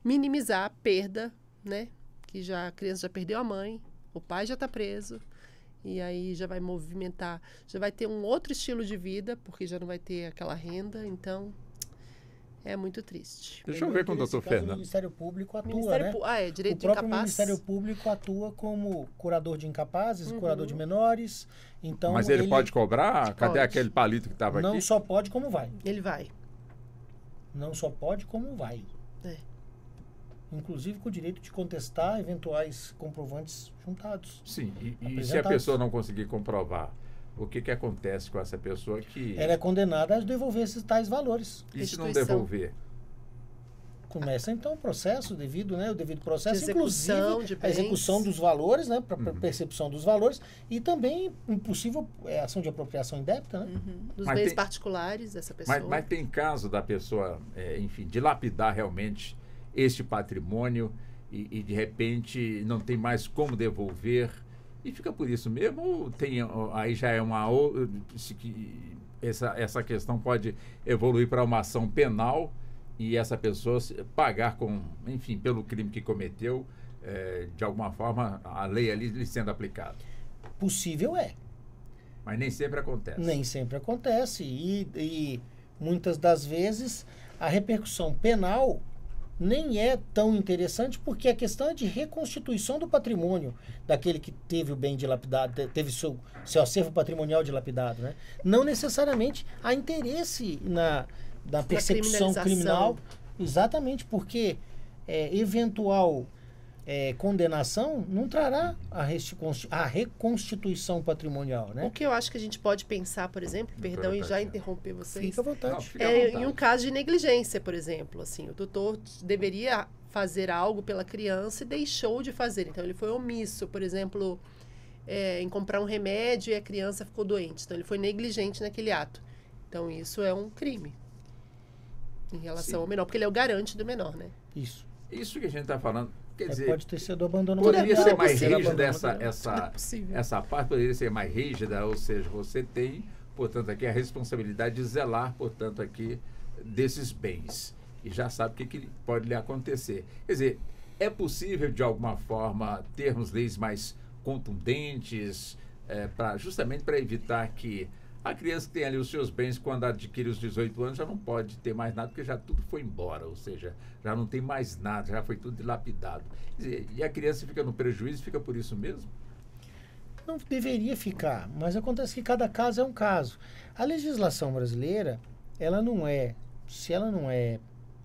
minimizar a perda, né? Que a criança já perdeu a mãe, o pai já está preso, e aí já vai movimentar, já vai ter um outro estilo de vida, porque já não vai ter aquela renda, então é muito triste. Deixa eu ver com o doutor Fernando. O Ministério Público atua, né? Direito de incapaz. O próprio Ministério Público atua como curador de incapazes, curador de menores, então... Mas ele pode cobrar? Cadê aquele palito que estava aqui? Não só pode, como vai. Ele vai. Não só pode, como vai. Inclusive com o direito de contestar eventuais comprovantes juntados. Sim, e se a pessoa não conseguir comprovar, o que acontece com essa pessoa que... Ela é condenada a devolver esses tais valores. E se não devolver? Começa então o processo devido, né? O devido processo, de inclusive a execução dos valores, né? Para percepção dos valores, e também impossível ação de apropriação indébita, né? Dos bens particulares dessa pessoa. Mas tem caso da pessoa, enfim, dilapidar realmente este patrimônio e de repente não tem mais como devolver e fica por isso mesmo, ou tem, aí já é uma outra, essa questão pode evoluir para uma ação penal e essa pessoa pagar enfim, pelo crime que cometeu, de alguma forma a lei ali lhe sendo aplicada? Possível é. Mas nem sempre acontece. Nem sempre acontece e muitas das vezes a repercussão penal nem é tão interessante, porque a questão é de reconstituição do patrimônio daquele que teve o bem dilapidado, teve seu acervo patrimonial dilapidado, né? Não necessariamente há interesse na persecução criminal, exatamente, porque eventual condenação, não trará a reconstituição patrimonial, né? O que eu acho que a gente pode pensar, por exemplo, perdão em já interromper vocês, Fica à vontade. Não, fica à vontade. em um caso de negligência, por exemplo, assim, o tutor deveria fazer algo pela criança e deixou de fazer, então ele foi omisso, por exemplo, em comprar um remédio e a criança ficou doente, então ele foi negligente naquele ato, então isso é um crime em relação ao menor, porque ele é o garante do menor, né? Isso que a gente está falando, quer dizer, pode ter sido abandono poderia material, ser mais pode ser rígida abandono material. essa parte poderia ser mais rígida, ou seja, você tem, portanto, aqui a responsabilidade de zelar, portanto, aqui desses bens. E já sabe o que pode lhe acontecer. Quer dizer, é possível, de alguma forma, termos leis mais contundentes, justamente para evitar que a criança que tem ali os seus bens, quando adquire os 18 anos, já não pode ter mais nada, porque já tudo foi embora, ou seja, já não tem mais nada, já foi tudo dilapidado. Quer dizer, e a criança fica no prejuízo, fica por isso mesmo? Não deveria ficar, mas acontece que cada caso é um caso. A legislação brasileira, se ela não é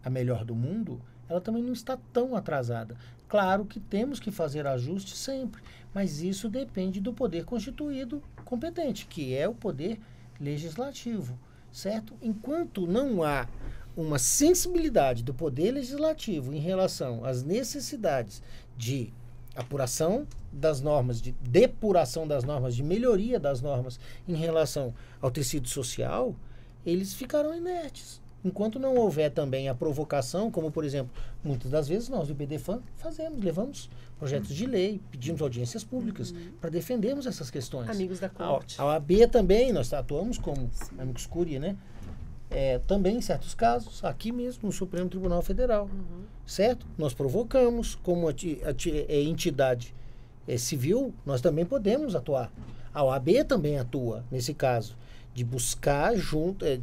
a melhor do mundo, ela também não está tão atrasada. Claro que temos que fazer ajustes sempre, mas isso depende do poder constituído competente, que é o poder legislativo, certo? Enquanto não há uma sensibilidade do poder legislativo em relação às necessidades de apuração das normas, de depuração das normas, de melhoria das normas em relação ao tecido social, eles ficarão inertes. Enquanto não houver também a provocação, como, por exemplo, muitas das vezes nós do IBDFAN levamos projetos de lei, pedimos audiências públicas para defendermos essas questões. Amigos da Corte. A OAB também, nós atuamos como amigos curia, né? Também em certos casos, aqui mesmo no Supremo Tribunal Federal, certo? Nós provocamos, como entidade civil, nós também podemos atuar. A OAB também atua nesse caso, de buscar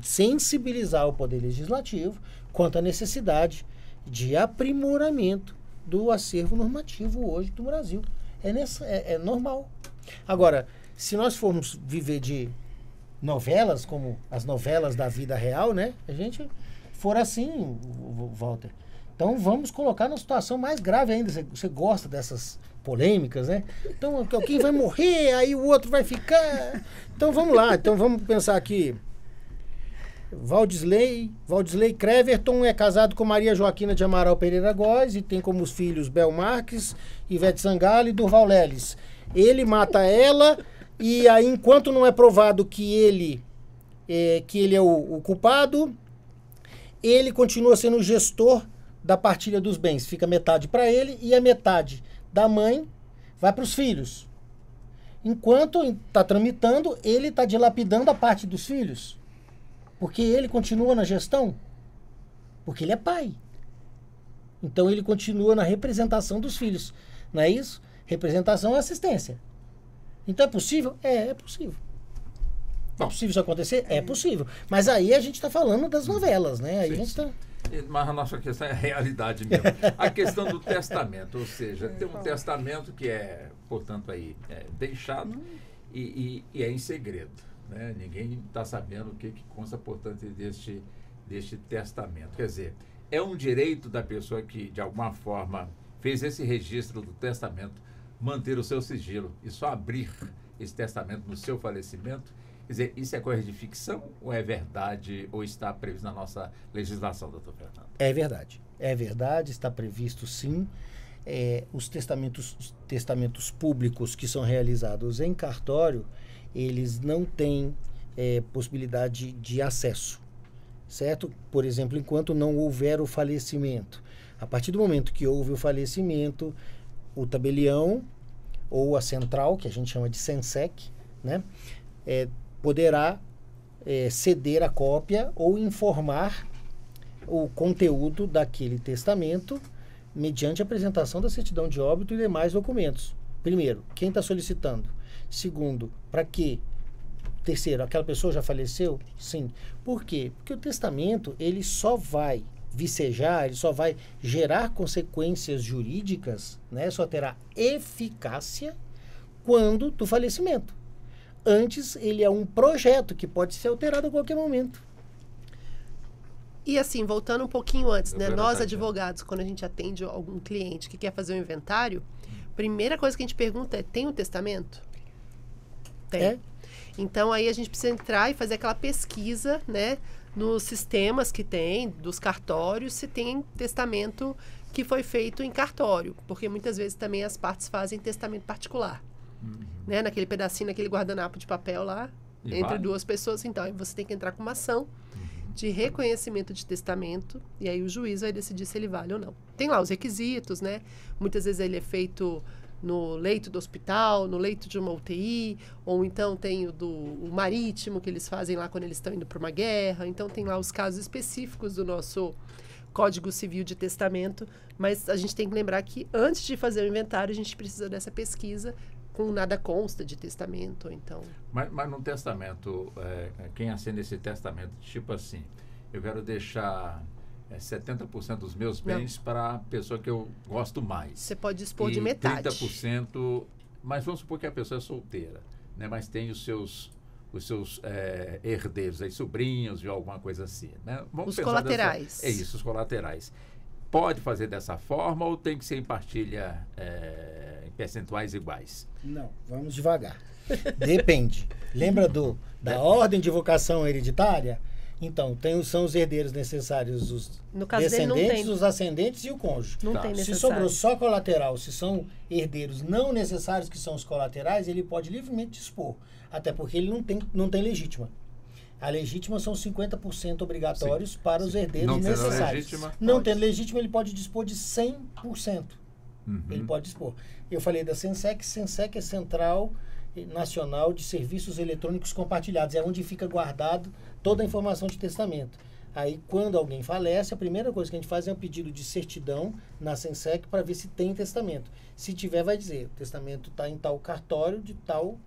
sensibilizar o Poder Legislativo quanto à necessidade de aprimoramento do acervo normativo hoje do Brasil. É normal. Agora, se nós formos viver de novelas, como as novelas da vida real, né? A gente for assim, Walter. Então vamos colocar numa situação mais grave ainda. Você gosta dessas polêmicas, né? Então alguém vai morrer, aí o outro vai ficar. Então vamos lá. Então vamos pensar aqui. Valdisley Creverton é casado com Maria Joaquina de Amaral Pereira Góes e tem como filhos Bel Marques, Ivete Sangalo e Durval Leles. Ele mata ela e aí, enquanto não é provado que ele é o culpado, ele continua sendo o gestor da partilha dos bens. Fica metade para ele e a metade da mãe vai para os filhos. Enquanto está tramitando, ele está dilapidando a parte dos filhos. Porque ele continua na gestão. Porque ele é pai. Então ele continua na representação dos filhos. Não é isso? Representação é assistência. Então é possível? É possível. É possível isso acontecer? É possível. Mas aí a gente está falando das novelas, né? Aí a gente está... Mas a nossa questão é a realidade mesmo. A questão do testamento, ou seja, tem um testamento que é, portanto, aí deixado e é em segredo, né? Ninguém está sabendo o que consta, portanto, deste testamento. Quer dizer, é um direito da pessoa que, de alguma forma, fez esse registro do testamento, manter o seu sigilo e só abrir esse testamento no seu falecimento. Quer dizer, isso é coisa de ficção ou é verdade ou está previsto na nossa legislação, doutor Fernando? É verdade. É verdade, está previsto sim. Os testamentos públicos que são realizados em cartório, eles não têm possibilidade de acesso, certo? Por exemplo, enquanto não houver o falecimento. A partir do momento que houve o falecimento, o tabelião ou a central, que a gente chama de SENSEC, né? Poderá ceder a cópia ou informar o conteúdo daquele testamento mediante a apresentação da certidão de óbito e demais documentos. Primeiro, quem está solicitando? Segundo, para quê? Terceiro, aquela pessoa já faleceu? Sim. Por quê? Porque o testamento, ele só vai vicejar, ele só vai gerar consequências jurídicas, né? Só terá eficácia quando do falecimento. Antes, ele é um projeto que pode ser alterado a qualquer momento. E assim, voltando um pouquinho antes, né? Doutora Nós, Tatiana. advogados, quando a gente atende algum cliente que quer fazer um inventário, primeira coisa que a gente pergunta é, tem um testamento? Tem. É? Então, aí a gente precisa entrar e fazer aquela pesquisa, né? Nos sistemas que tem, dos cartórios, se tem testamento que foi feito em cartório. Porque muitas vezes também as partes fazem testamento particular. Né? Naquele pedacinho, naquele guardanapo de papel lá, E entre vale? duas pessoas. Então, aí você tem que entrar com uma ação de reconhecimento de testamento, e aí o juiz vai decidir se ele vale ou não. Tem lá os requisitos, né? Muitas vezes ele é feito no leito do hospital, no leito de uma UTI, ou então tem o marítimo que eles fazem lá quando eles estão indo para uma guerra. Então tem lá os casos específicos do nosso Código Civil de Testamento, mas a gente tem que lembrar que antes de fazer o inventário, a gente precisa dessa pesquisa com nada consta de testamento, ou então... Mas no testamento, quem assina esse testamento, tipo assim, eu quero deixar 70% dos meus bens para a pessoa que eu gosto mais. Você pode dispor e de metade. 30%, mas vamos supor que a pessoa é solteira, né? Mas tem os seus herdeiros, aí, sobrinhos ou alguma coisa assim, né? Vamos Os pensar colaterais. É isso, os colaterais. Pode fazer dessa forma ou tem que ser em partilha em percentuais iguais? Não, vamos devagar. Depende. Lembra da ordem de vocação hereditária? Então, são os herdeiros necessários, os No caso dele, não descendentes, tem. os ascendentes e o cônjuge. Não Tá. tem Se necessário. sobrou só colateral, se são herdeiros não necessários, que são os colaterais, ele pode livremente dispor. Até porque ele não tem legítima. A legítima são 50% obrigatórios para os herdeiros Não tendo necessários. legítima, Não pode. tendo legítima, ele pode dispor de 100%. Uhum. Ele pode dispor. Eu falei da SENSEC. SENSEC é Central Nacional de Serviços Eletrônicos Compartilhados. É onde fica guardado toda a informação de testamento. Aí, quando alguém falece, a primeira coisa que a gente faz é um pedido de certidão na SENSEC para ver se tem testamento. Se tiver, vai dizer, o testamento está em tal cartório de tal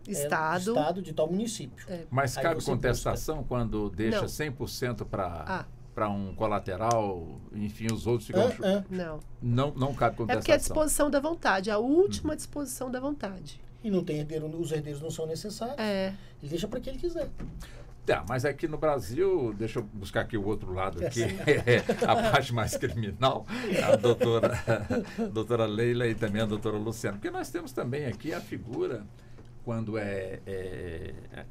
Estado. de tal município. Mas Aí cabe você contestação quando deixa Não. 100% Ah. para um colateral, enfim, os outros ficam... Não. Não cabe É contestação. porque é a disposição da vontade, a última disposição da vontade. E não tem herdeiro, os herdeiros não são necessários. É. Ele deixa para quem ele quiser. Tá, mas aqui no Brasil, deixa eu buscar aqui o outro lado aqui, a parte mais criminal, a doutora Leila e também a doutora Luciana, porque nós temos também aqui a figura, quando é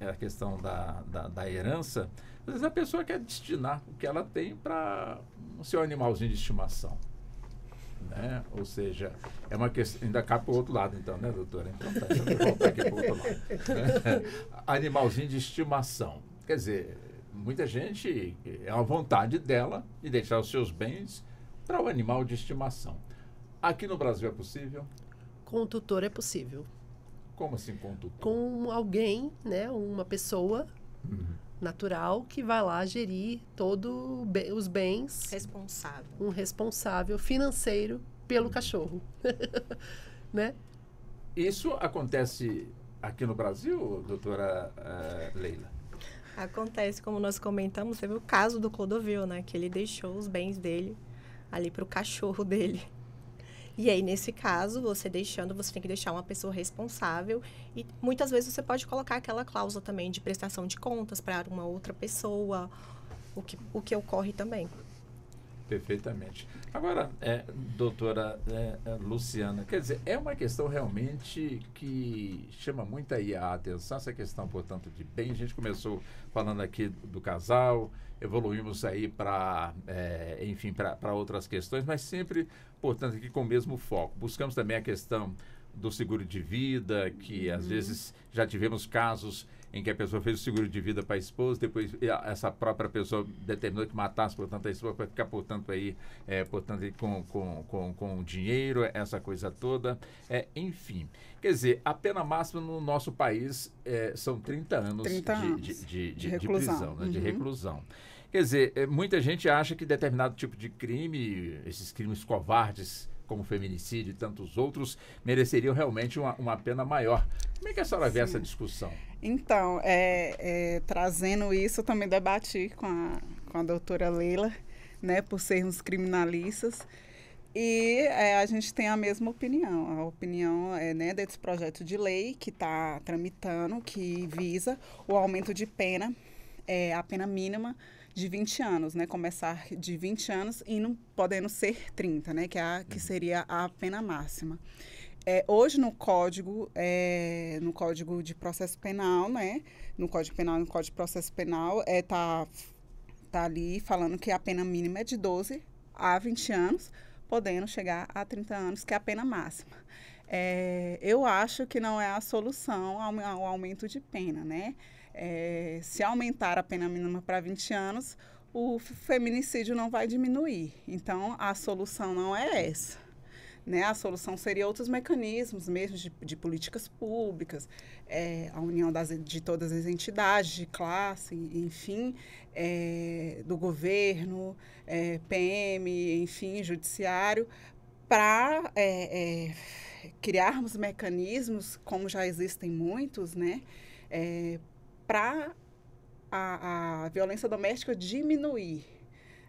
a questão da herança, às vezes a pessoa quer destinar o que ela tem para o seu animalzinho de estimação. Né? Ou seja, é uma questão. Ainda cabe para o outro lado, então, né, doutora? Então tá, deixa eu voltar aqui para o outro lado. Animalzinho de estimação. Quer dizer, muita gente é a vontade dela de deixar os seus bens para o animal de estimação. Aqui no Brasil é possível? Com o tutor é possível. Como assim com o tutor? Com alguém, né, uma pessoa natural que vai lá gerir todos os bens, Responsável. um responsável financeiro pelo cachorro. Né? Isso acontece aqui no Brasil, doutora Leila? Acontece, como nós comentamos, teve o caso do Clodovil, né? Que ele deixou os bens dele ali para o cachorro dele. E aí, nesse caso, você tem que deixar uma pessoa responsável. E muitas vezes você pode colocar aquela cláusula também de prestação de contas para uma outra pessoa, o que ocorre também. Perfeitamente. Agora, doutora Luciana, quer dizer, é uma questão realmente que chama muito aí a atenção, essa questão, portanto, de bem. A gente começou falando aqui do casal, evoluímos aí para outras questões, mas sempre, portanto, aqui com o mesmo foco. Buscamos também a questão do seguro de vida, que às vezes já tivemos casos em que a pessoa fez o seguro de vida para a esposa, depois essa própria pessoa determinou que matasse, portanto, a esposa para ficar, portanto, aí com dinheiro, essa coisa toda. Enfim, quer dizer, a pena máxima no nosso país são 30 anos, de reclusão. prisão, né, de reclusão. Quer dizer, muita gente acha que determinado tipo de crime, esses crimes covardes, como feminicídio e tantos outros, mereceriam realmente uma pena maior. Como é que a senhora vê essa discussão? Então, trazendo isso, eu também debati com a doutora Leila, né, por sermos criminalistas, e a gente tem a mesma opinião. A opinião desse projeto de lei que está tramitando, que visa o aumento de pena a pena mínima de 20 anos, né? Começar de 20 anos e não podendo ser 30, né? Que seria a pena máxima. Hoje no Código de Processo Penal, né? No Código Penal e no Código de Processo Penal, tá ali falando que a pena mínima é de 12 a 20 anos, podendo chegar a 30 anos, que é a pena máxima. Eu acho que não é a solução ao aumento de pena, né? Se aumentar a pena mínima para 20 anos, o feminicídio não vai diminuir. Então, a solução não é essa. Né? A solução seria outros mecanismos mesmo de políticas públicas, a união de todas as entidades de classe, enfim, do governo, PM, enfim, judiciário, para criarmos mecanismos, como já existem muitos, né? Para a violência doméstica diminuir,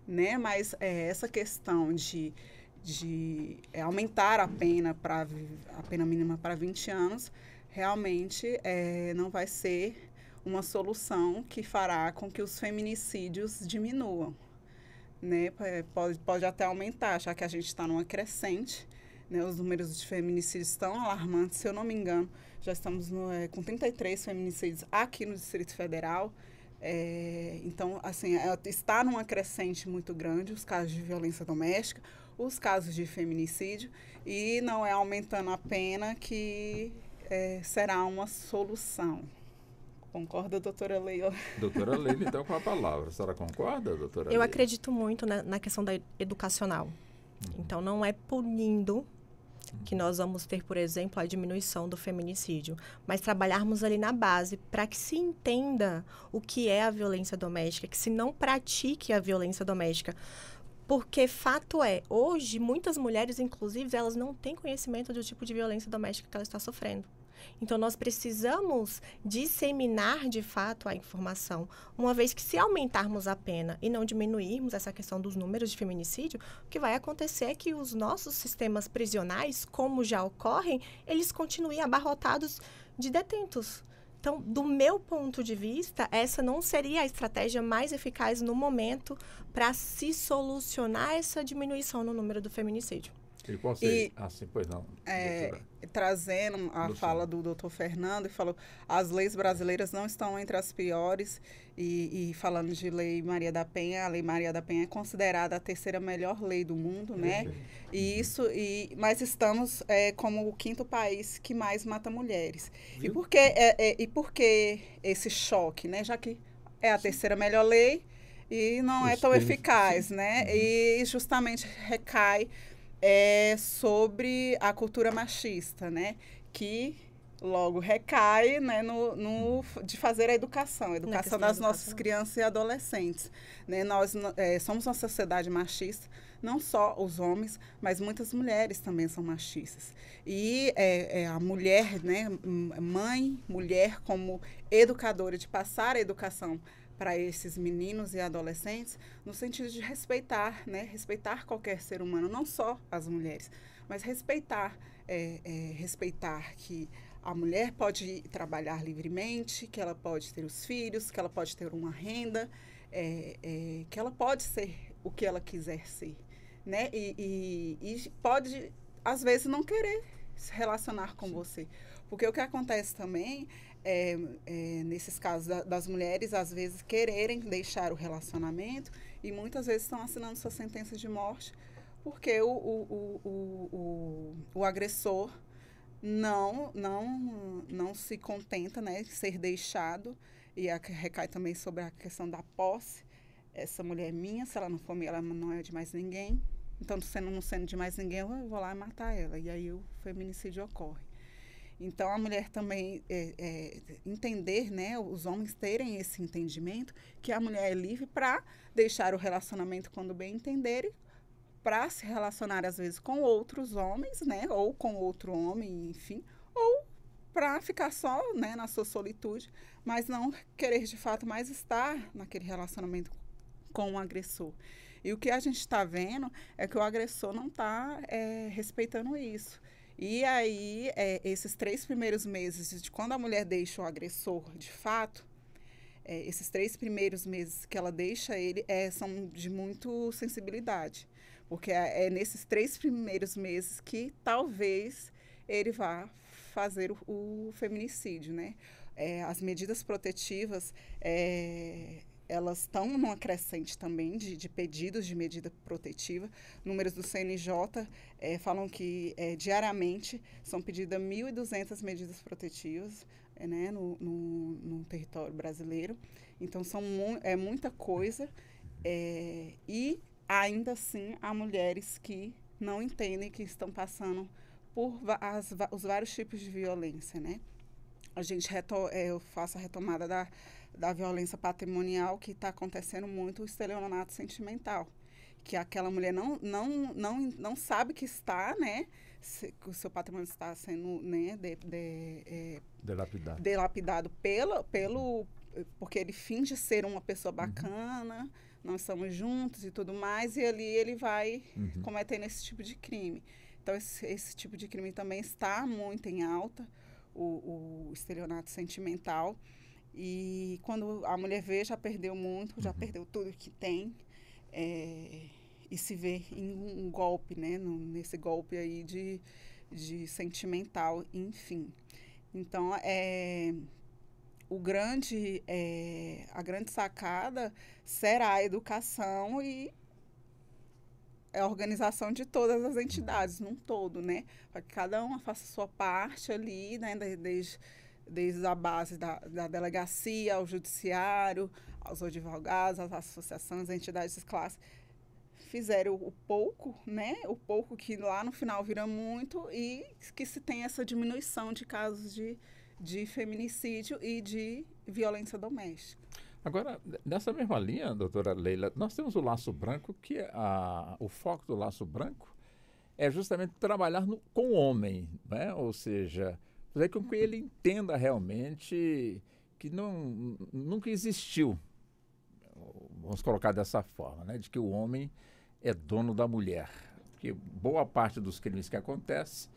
né? Mas essa questão de aumentar a pena mínima para 20 anos, realmente não vai ser uma solução que fará com que os feminicídios diminuam. Né? Pode até aumentar, já que a gente está numa crescente, né? Os números de feminicídios estão alarmantes, se eu não me engano, já estamos com 33 feminicídios aqui no Distrito Federal. Então, assim, está numa crescente muito grande os casos de violência doméstica, os casos de feminicídio, e não é aumentando a pena que será uma solução. Concorda, doutora Leila? Doutora Leila, então, com a palavra. A senhora concorda, doutora Eu Leila? acredito muito na questão da educacional. Então, não é punindo que nós vamos ter, por exemplo, a diminuição do feminicídio, mas trabalharmos ali na base para que se entenda o que é a violência doméstica, que se não pratique a violência doméstica. Porque fato hoje, muitas mulheres, inclusive, elas não têm conhecimento do tipo de violência doméstica que ela está sofrendo. Então, nós precisamos disseminar, de fato, a informação. Uma vez que, se aumentarmos a pena e não diminuirmos essa questão dos números de feminicídio, o que vai acontecer é que os nossos sistemas prisionais, como já ocorrem, eles continuem abarrotados de detentos. Então, do meu ponto de vista, essa não seria a estratégia mais eficaz no momento para se solucionar essa diminuição no número do feminicídio. E qual seria? Pois não. Trazendo a fala do doutor Fernando, ele falou, as leis brasileiras não estão entre as piores, e falando de Lei Maria da Penha, a Lei Maria da Penha é considerada a terceira melhor lei do mundo, né? Mas estamos como o 5º país que mais mata mulheres. E por que esse choque, né? Já que é a terceira melhor lei e não é tão eficaz, né? E justamente recai sobre a cultura machista, né? Que logo recai, né, de fazer a educação das nossas crianças e adolescentes. Né? Nós somos uma sociedade machista, não só os homens, mas muitas mulheres também são machistas. E a mulher, né, mulher como educadora, de passar a educação para esses meninos e adolescentes, no sentido de respeitar, né? Respeitar qualquer ser humano, não só as mulheres, mas respeitar que a mulher pode trabalhar livremente, que ela pode ter os filhos, que ela pode ter uma renda, que ela pode ser o que ela quiser ser, né? E pode, às vezes, não querer se relacionar com você. Porque o que acontece também nesses casos das mulheres, às vezes, quererem deixar o relacionamento e muitas vezes estão assinando sua sentença de morte porque o agressor não se contenta, né, de ser deixado, e recai também sobre a questão da posse. Essa mulher é minha, se ela não for minha, ela não é de mais ninguém. Então, não sendo de mais ninguém, eu vou lá e matar ela. E aí o feminicídio ocorre. Então, a mulher também entender, né, os homens terem esse entendimento que a mulher é livre para deixar o relacionamento quando bem entenderem, para se relacionar, às vezes, com outros homens, né, ou com outro homem, enfim, ou para ficar só, né, na sua solitude, mas não querer, de fato, mais estar naquele relacionamento com o agressor. E o que a gente está vendo é que o agressor não está respeitando isso. E aí, esses 3 primeiros meses de quando a mulher deixa o agressor, de fato, esses 3 primeiros meses que ela deixa ele são de muito sensibilidade, porque é nesses 3 primeiros meses que talvez ele vá fazer o feminicídio, né? As medidas protetivas, elas estão numa crescente também de pedidos de medida protetiva. Números do CNJ falam que diariamente são pedidas 1.200 medidas protetivas, né, no território brasileiro. Então, é muita coisa. E, ainda assim, há mulheres que não entendem que estão passando por os vários tipos de violência, né? Eu faço a retomada da violência patrimonial, que está acontecendo muito o estelionato sentimental, que aquela mulher não sabe que está, né, que o seu patrimônio está sendo, né, dilapidado porque ele finge ser uma pessoa bacana, nós estamos juntos e tudo mais, e ali ele vai cometendo esse tipo de crime. Então, esse tipo de crime também está muito em alta, o estelionato sentimental. E quando a mulher vê, já perdeu muito, já perdeu tudo que tem, e se vê em um golpe, né? Nesse golpe aí de sentimental, enfim. Então, a grande sacada será a educação e a organização de todas as entidades, num todo, né? Para que cada uma faça a sua parte ali, né? Desde a base da delegacia, ao judiciário, aos advogados, às associações, às entidades de classe, fizeram o pouco, né? O pouco que lá no final vira muito, e que se tem essa diminuição de casos de feminicídio e de violência doméstica. Agora, nessa mesma linha, doutora Leila, nós temos o Laço Branco, que o foco do Laço Branco é justamente trabalhar com o homem, né? Ou seja, fazer com que ele entenda realmente que nunca existiu, vamos colocar dessa forma, né? De que o homem é dono da mulher. Porque boa parte dos crimes que acontecem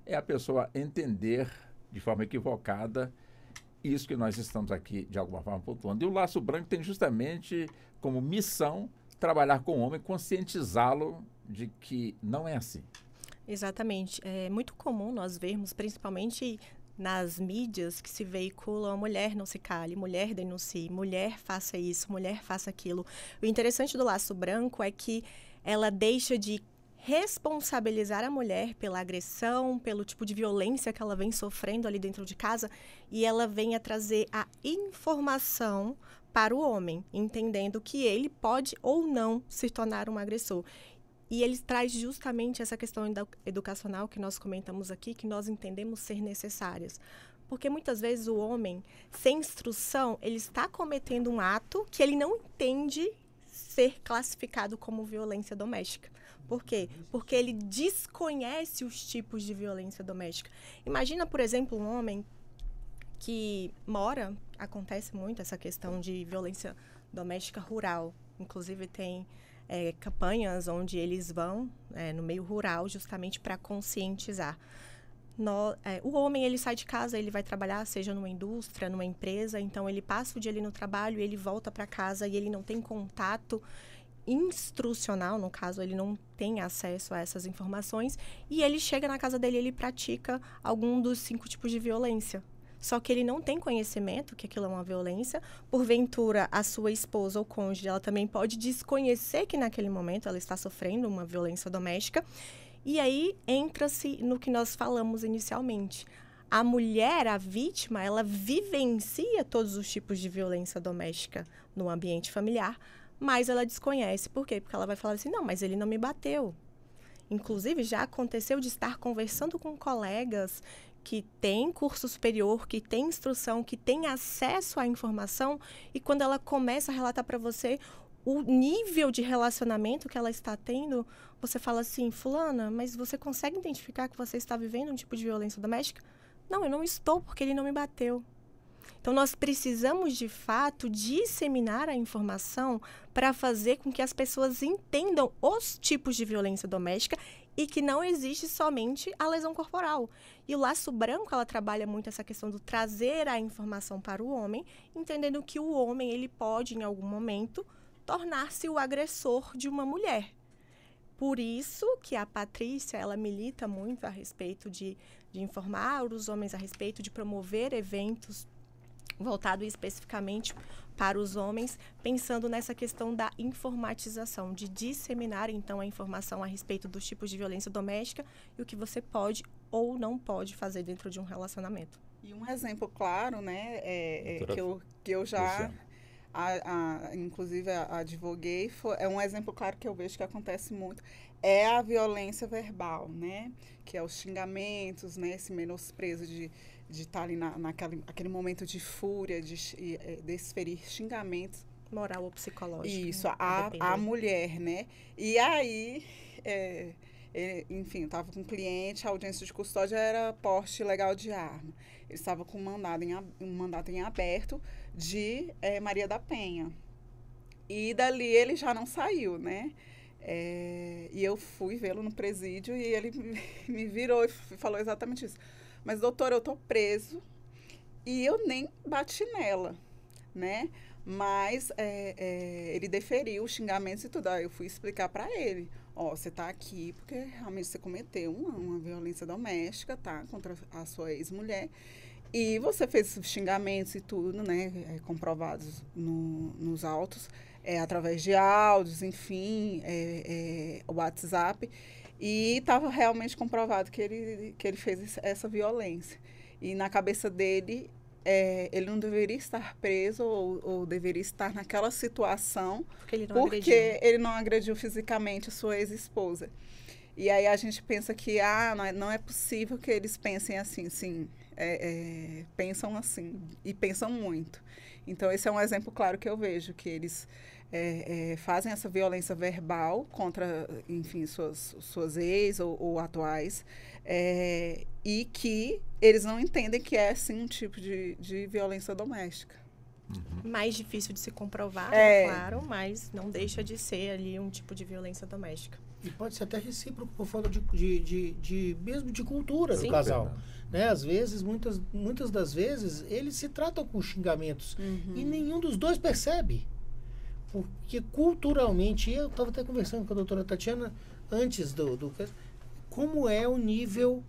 é a pessoa entender de forma equivocada isso que nós estamos aqui, de alguma forma, pontuando. E o Laço Branco tem justamente como missão trabalhar com o homem, conscientizá-lo de que não é assim. Exatamente. É muito comum nós vermos, principalmente nas mídias, que se veiculam: mulher não se cale, mulher denuncie, mulher faça isso, mulher faça aquilo. O interessante do Laço Branco é que ela deixa de responsabilizar a mulher pela agressão, pelo tipo de violência que ela vem sofrendo ali dentro de casa, e ela vem a trazer a informação para o homem, entendendo que ele pode ou não se tornar um agressor. E ele traz justamente essa questão educacional que nós comentamos aqui, que nós entendemos ser necessárias. Porque muitas vezes o homem, sem instrução, ele está cometendo um ato que ele não entende ser classificado como violência doméstica. Por quê? Porque ele desconhece os tipos de violência doméstica. Imagina, por exemplo, um homem que acontece muito essa questão de violência doméstica rural. Inclusive tem campanhas onde eles vão no meio rural justamente para conscientizar. O homem, ele sai de casa, ele vai trabalhar, seja numa indústria, numa empresa, então ele passa o dia ali no trabalho, ele volta para casa e ele não tem contato instrucional, no caso, ele não tem acesso a essas informações, e ele chega na casa dele e ele pratica algum dos 5 tipos de violência. Só que ele não tem conhecimento que aquilo é uma violência. Porventura, a sua esposa ou cônjuge, ela também pode desconhecer que naquele momento ela está sofrendo uma violência doméstica. E aí entra-se no que nós falamos inicialmente. A mulher, a vítima, ela vivencia todos os tipos de violência doméstica no ambiente familiar, mas ela desconhece. Por quê? Porque ela vai falar assim: não, mas ele não me bateu. Inclusive, já aconteceu de estar conversando com colegas que têm curso superior, que têm instrução, que têm acesso à informação, e quando ela começa a relatar para você o nível de relacionamento que ela está tendo, você fala assim: fulana, mas você consegue identificar que você está vivendo um tipo de violência doméstica? Não, eu não estou, porque ele não me bateu. Então, nós precisamos, de fato, disseminar a informação para fazer com que as pessoas entendam os tipos de violência doméstica e que não existe somente a lesão corporal. E o laço branco, ela trabalha muito essa questão do trazer a informação para o homem, entendendo que o homem, ele pode, em algum momento, tornar-se o agressor de uma mulher. Por isso que a Patrícia, ela milita muito a respeito de informar os homens a respeito de promover eventos voltados especificamente para os homens, pensando nessa questão da informatização, de disseminar, então, a informação a respeito dos tipos de violência doméstica e o que você pode ou não pode fazer dentro de um relacionamento. E um exemplo claro, né, que eu já, inclusive, advoguei, é um exemplo claro que eu vejo que acontece muito, é a violência verbal, né, que é os xingamentos, né, esse menosprezo de estar ali naquele momento de fúria, de desferir xingamentos. Moral ou psicológico. Isso, a mulher, né? E aí, enfim, eu estava com um cliente, a audiência de custódia era porte ilegal de arma. Ele estava com um mandato em aberto de Maria da Penha. E dali ele já não saiu, né? E eu fui vê-lo no presídio e ele me virou e falou exatamente isso. Mas, doutora, eu tô preso e eu nem bati nela, né? Mas ele deferiu os xingamentos e tudo. Aí eu fui explicar para ele, você tá aqui porque realmente você cometeu uma violência doméstica, tá? Contra a sua ex-mulher. E você fez xingamentos e tudo, né? Comprovados nos autos, através de áudios, enfim, WhatsApp. E estava realmente comprovado que ele fez essa violência. E na cabeça dele, ele não deveria estar preso ou deveria estar naquela situação porque ele não agrediu fisicamente a sua ex-esposa. E aí a gente pensa que não é possível que eles pensem assim, sim. Pensam assim e pensam muito. Então, esse é um exemplo claro que eu vejo, que eles fazem essa violência verbal contra, enfim, suas ex ou atuais, e que eles não entendem que é, sim, um tipo de violência doméstica. Mais difícil de se comprovar, claro, mas não deixa de ser ali um tipo de violência doméstica. E pode ser até recíproco por falta mesmo de cultura do Sim. casal. Né? Às vezes, muitas das vezes, eles se tratam com xingamentos e nenhum dos dois percebe. Porque culturalmente, eu estava até conversando com a doutora Tatiana antes como é o nível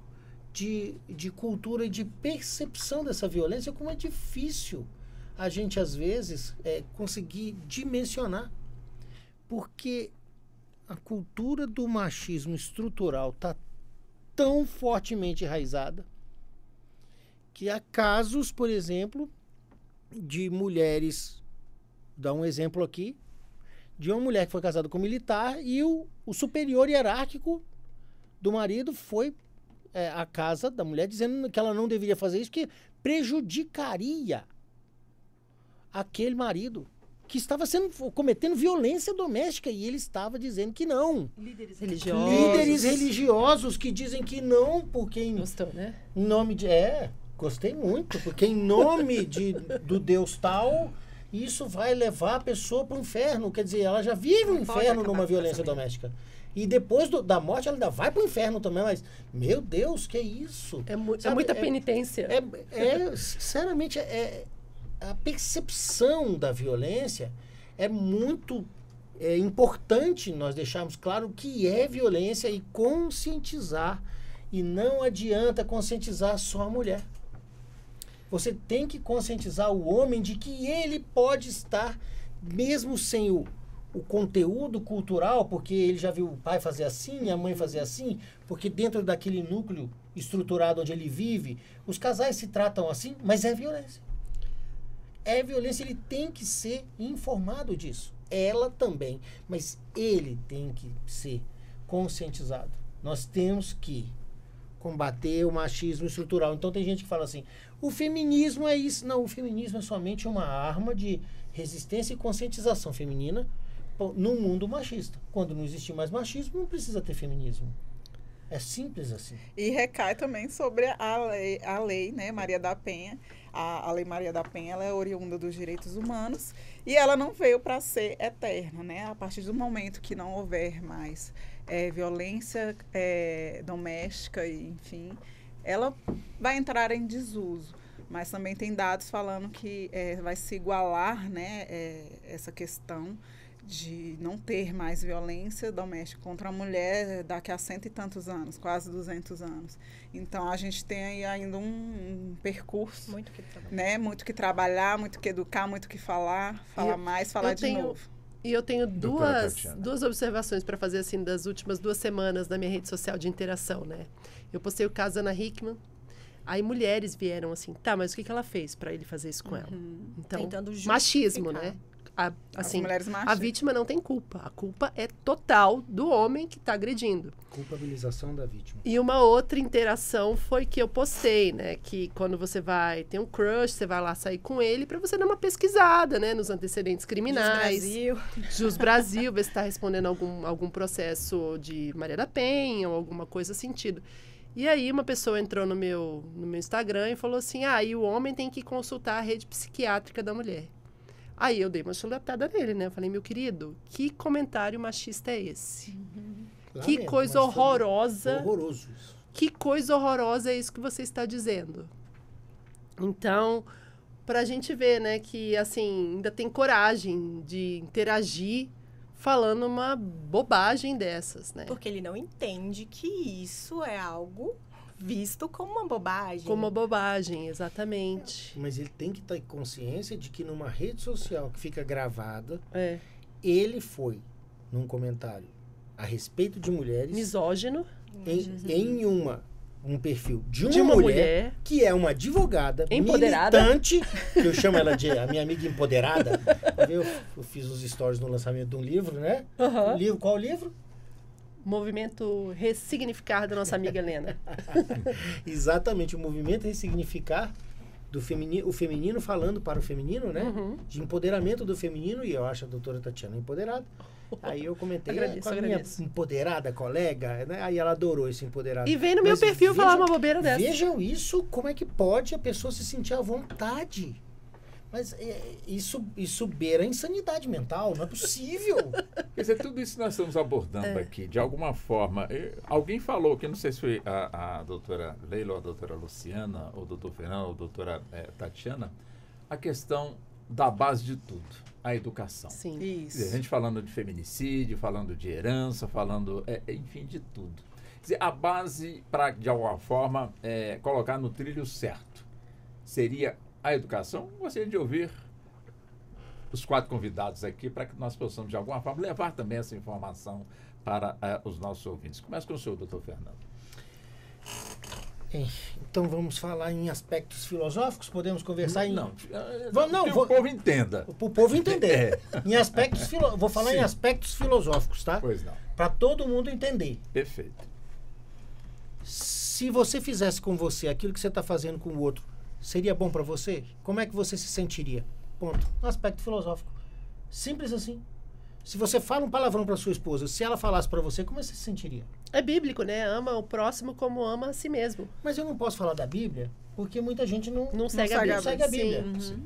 de cultura e de percepção dessa violência, como é difícil a gente, às vezes, conseguir dimensionar. Porque a cultura do machismo estrutural está tão fortemente enraizada que há casos, por exemplo, de mulheres, dá um exemplo aqui, de uma mulher que foi casada com um militar e o superior hierárquico do marido foi à casa da mulher dizendo que ela não deveria fazer isso, que prejudicaria aquele marido que estava cometendo violência doméstica e ele estava dizendo que não. Líderes religiosos. Líderes religiosos que dizem que não, porque Gostou, né? em nome de... Gostei muito, porque em nome do Deus tal, isso vai levar a pessoa para o inferno. Quer dizer, ela já vive o inferno numa violência doméstica. E depois da morte, ela ainda vai para o inferno também. Mas, meu Deus, que isso? É muita penitência. Sinceramente, a percepção da violência é muito importante nós deixarmos claro o que é violência e conscientizar. E não adianta conscientizar só a mulher. Você tem que conscientizar o homem de que ele pode estar, mesmo sem o conteúdo cultural, porque ele já viu o pai fazer assim, a mãe fazer assim, porque dentro daquele núcleo estruturado onde ele vive, os casais se tratam assim, mas é violência. É violência, ele tem que ser informado disso. Ela também, mas ele tem que ser conscientizado. Nós temos que combater o machismo estrutural. Então tem gente que fala assim, o feminismo é isso. Não, o feminismo é somente uma arma de resistência e conscientização feminina no mundo machista. Quando não existir mais machismo, não precisa ter feminismo. É simples assim. E recai também sobre a lei, né, Maria da Penha. A Lei Maria da Penha, ela é oriunda dos direitos humanos e ela não veio para ser eterna, né? A partir do momento que não houver mais violência doméstica, e, enfim, ela vai entrar em desuso. Mas também tem dados falando que vai se igualar, né, essa questão de não ter mais violência doméstica contra a mulher daqui a 100 e tantos anos, quase 200 anos. Então, a gente tem aí ainda um percurso, muito que trabalhar, né? Muito que trabalhar, muito que educar, muito que falar mais, falar de novo. E eu tenho duas observações para fazer, assim, das últimas 2 semanas na minha rede social de interação, né? Eu postei o caso da Ana Hickman, aí mulheres vieram assim, tá, mas o que ela fez para ele fazer isso com ela? Então, machismo, né? Assim, a vítima não tem culpa. A culpa é total do homem que está agredindo. Culpabilização da vítima. E uma outra interação foi que eu postei, né? Que quando você vai ter um crush, você vai lá sair com ele para você dar uma pesquisada, né? Nos antecedentes criminais. Jus Brasil, ver se está respondendo algum processo de Maria da Penha ou alguma coisa sentido. E aí uma pessoa entrou no meu Instagram e falou assim, e o homem tem que consultar a rede psiquiátrica da mulher. Aí eu dei uma chuletada nele, né? Eu falei, meu querido, que comentário machista é esse? Que coisa horrorosa. Horroroso isso. Que coisa horrorosa é isso que você está dizendo. Então, pra gente ver, né, que assim, ainda tem coragem de interagir falando uma bobagem dessas, né? Porque ele não entende que isso é algo visto como uma bobagem. Como uma bobagem, exatamente. Mas ele tem que ter consciência de que numa rede social que fica gravada, ele foi, num comentário a respeito de mulheres... misógino. Em um perfil de uma mulher que é uma advogada empoderada, militante, que eu chamo ela de a minha amiga empoderada. Eu fiz os stories no lançamento de um livro, né? Qual livro? Movimento Ressignificar, da nossa amiga Helena. Exatamente, o movimento Ressignificar, o feminino falando para o feminino, né? De empoderamento do feminino, e eu acho a doutora Tatiana empoderada. Aí eu comentei com a minha empoderada colega, né? Aí ela adorou esse empoderado. E vem no meu perfil falar uma bobeira dessa. Vejam isso, como é que pode a pessoa se sentir à vontade. Mas isso beira a insanidade mental, não é possível. Quer dizer, tudo isso nós estamos abordando aqui, de alguma forma. Alguém falou, que não sei se foi a doutora Leila, ou a doutora Luciana, ou o doutor Fernando, ou a doutora Tatiana, a questão da base de tudo, a educação. Sim. Isso. Quer dizer, a gente falando de feminicídio, falando de herança, falando, enfim, de tudo. Quer dizer, a base, para, de alguma forma, colocar no trilho certo, seria a educação. Gostaria de ouvir os 4 convidados aqui para que nós possamos, de alguma forma, levar também essa informação para os nossos ouvintes. Começa com o senhor, doutor Fernando. Então vamos falar em aspectos filosóficos? Podemos conversar em... Não, o povo entenda. O povo entender. Em aspectos vou falar em aspectos filosóficos, tá? Pois não. Para todo mundo entender. Perfeito. Se você fizesse com você aquilo que você está fazendo com o outro, seria bom para você? Como é que você se sentiria? Ponto. Um aspecto filosófico. Simples assim. Se você fala um palavrão para sua esposa, se ela falasse para você, como você se sentiria? É bíblico, né? Ama o próximo como ama a si mesmo. Mas eu não posso falar da Bíblia, porque muita gente não segue a Bíblia.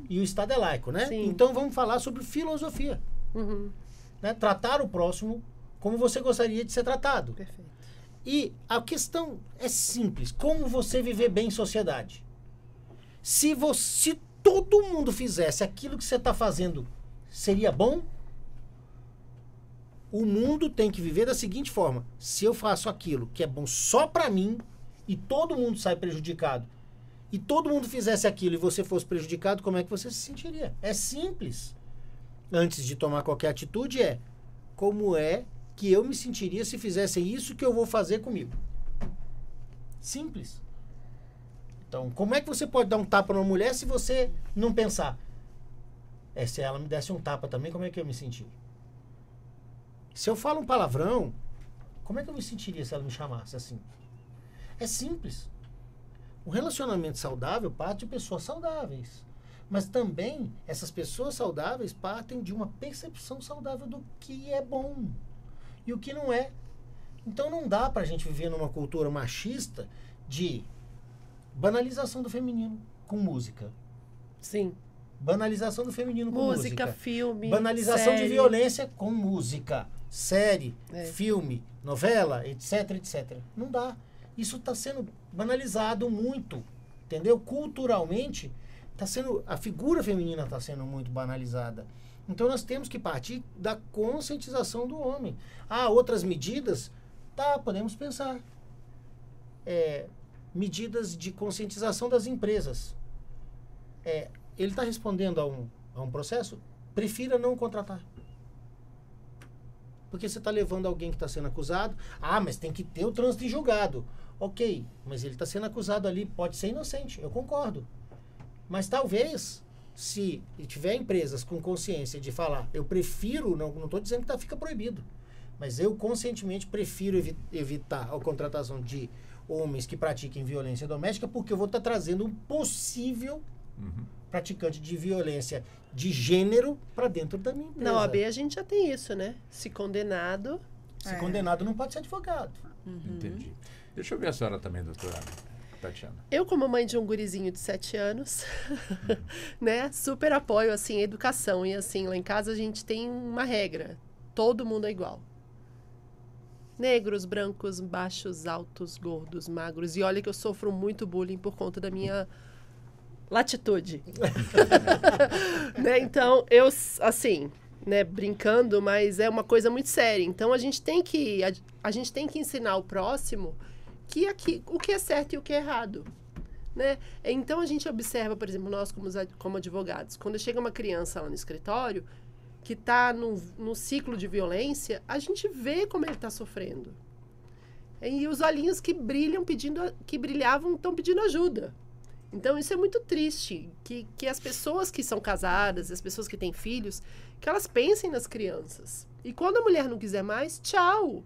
E o Estado é laico, né? Sim. Então vamos falar sobre filosofia. Né? Tratar o próximo como você gostaria de ser tratado. Perfeito. E a questão é simples. Como você viver bem em sociedade? Se todo mundo fizesse aquilo que você está fazendo, seria bom? O mundo tem que viver da seguinte forma: se eu faço aquilo que é bom só para mim e todo mundo sai prejudicado, e todo mundo fizesse aquilo e você fosse prejudicado, como é que você se sentiria? É simples. Antes de tomar qualquer atitude, como é que eu me sentiria se fizessem isso que eu vou fazer comigo? Simples. Então, como é que você pode dar um tapa numa mulher se você não pensar? Se ela me desse um tapa também, como é que eu me sentiria? Se eu falo um palavrão, como é que eu me sentiria se ela me chamasse assim? É simples. O relacionamento saudável parte de pessoas saudáveis. Mas também, essas pessoas saudáveis partem de uma percepção saudável do que é bom e o que não é. Então não dá pra gente viver numa cultura machista de banalização do feminino com música. Sim. Banalização do feminino com música. Música, filme, Banalização série. de violência com música. Série, É. filme, novela, etc, etc. Não dá. Isso está sendo banalizado muito, entendeu? Culturalmente, a figura feminina está sendo muito banalizada. Então nós temos que partir da conscientização do homem. Há outras medidas? Tá, podemos pensar. Medidas de conscientização das empresas. Ele está respondendo a um processo? Prefira não contratar. Porque você está levando alguém que está sendo acusado. Ah, mas tem que ter o trânsito em julgado. Ok, mas ele está sendo acusado ali, pode ser inocente, eu concordo. Mas talvez, se tiver empresas com consciência de falar, eu prefiro, não estou dizendo que fica proibido, mas eu conscientemente prefiro evitar a contratação de homens que pratiquem violência doméstica, porque eu vou estar trazendo um possível praticante de violência de gênero para dentro da minha empresa. Na OAB a gente já tem isso, né? Se condenado... Se condenado não pode ser advogado. Entendi. Deixa eu ver a senhora também, doutora Tatiana. Eu, como mãe de um gurizinho de 7 anos, né? Super apoio, assim, a educação. E, assim, lá em casa a gente tem uma regra. Todo mundo é igual. Negros, brancos, baixos, altos, gordos, magros. E olha que eu sofro muito bullying por conta da minha latitude. Né? Então, eu, assim, né, brincando, mas é uma coisa muito séria. Então, a gente tem que ensinar o próximo o que é certo e o que é errado. Né? Então, a gente observa, por exemplo, nós como advogados, quando chega uma criança lá no escritório que está num ciclo de violência, a gente vê como ele está sofrendo. E os olhinhos que brilhavam estão pedindo ajuda. Então, isso é muito triste, que as pessoas que são casadas, as pessoas que têm filhos, que elas pensem nas crianças. E quando a mulher não quiser mais, tchau!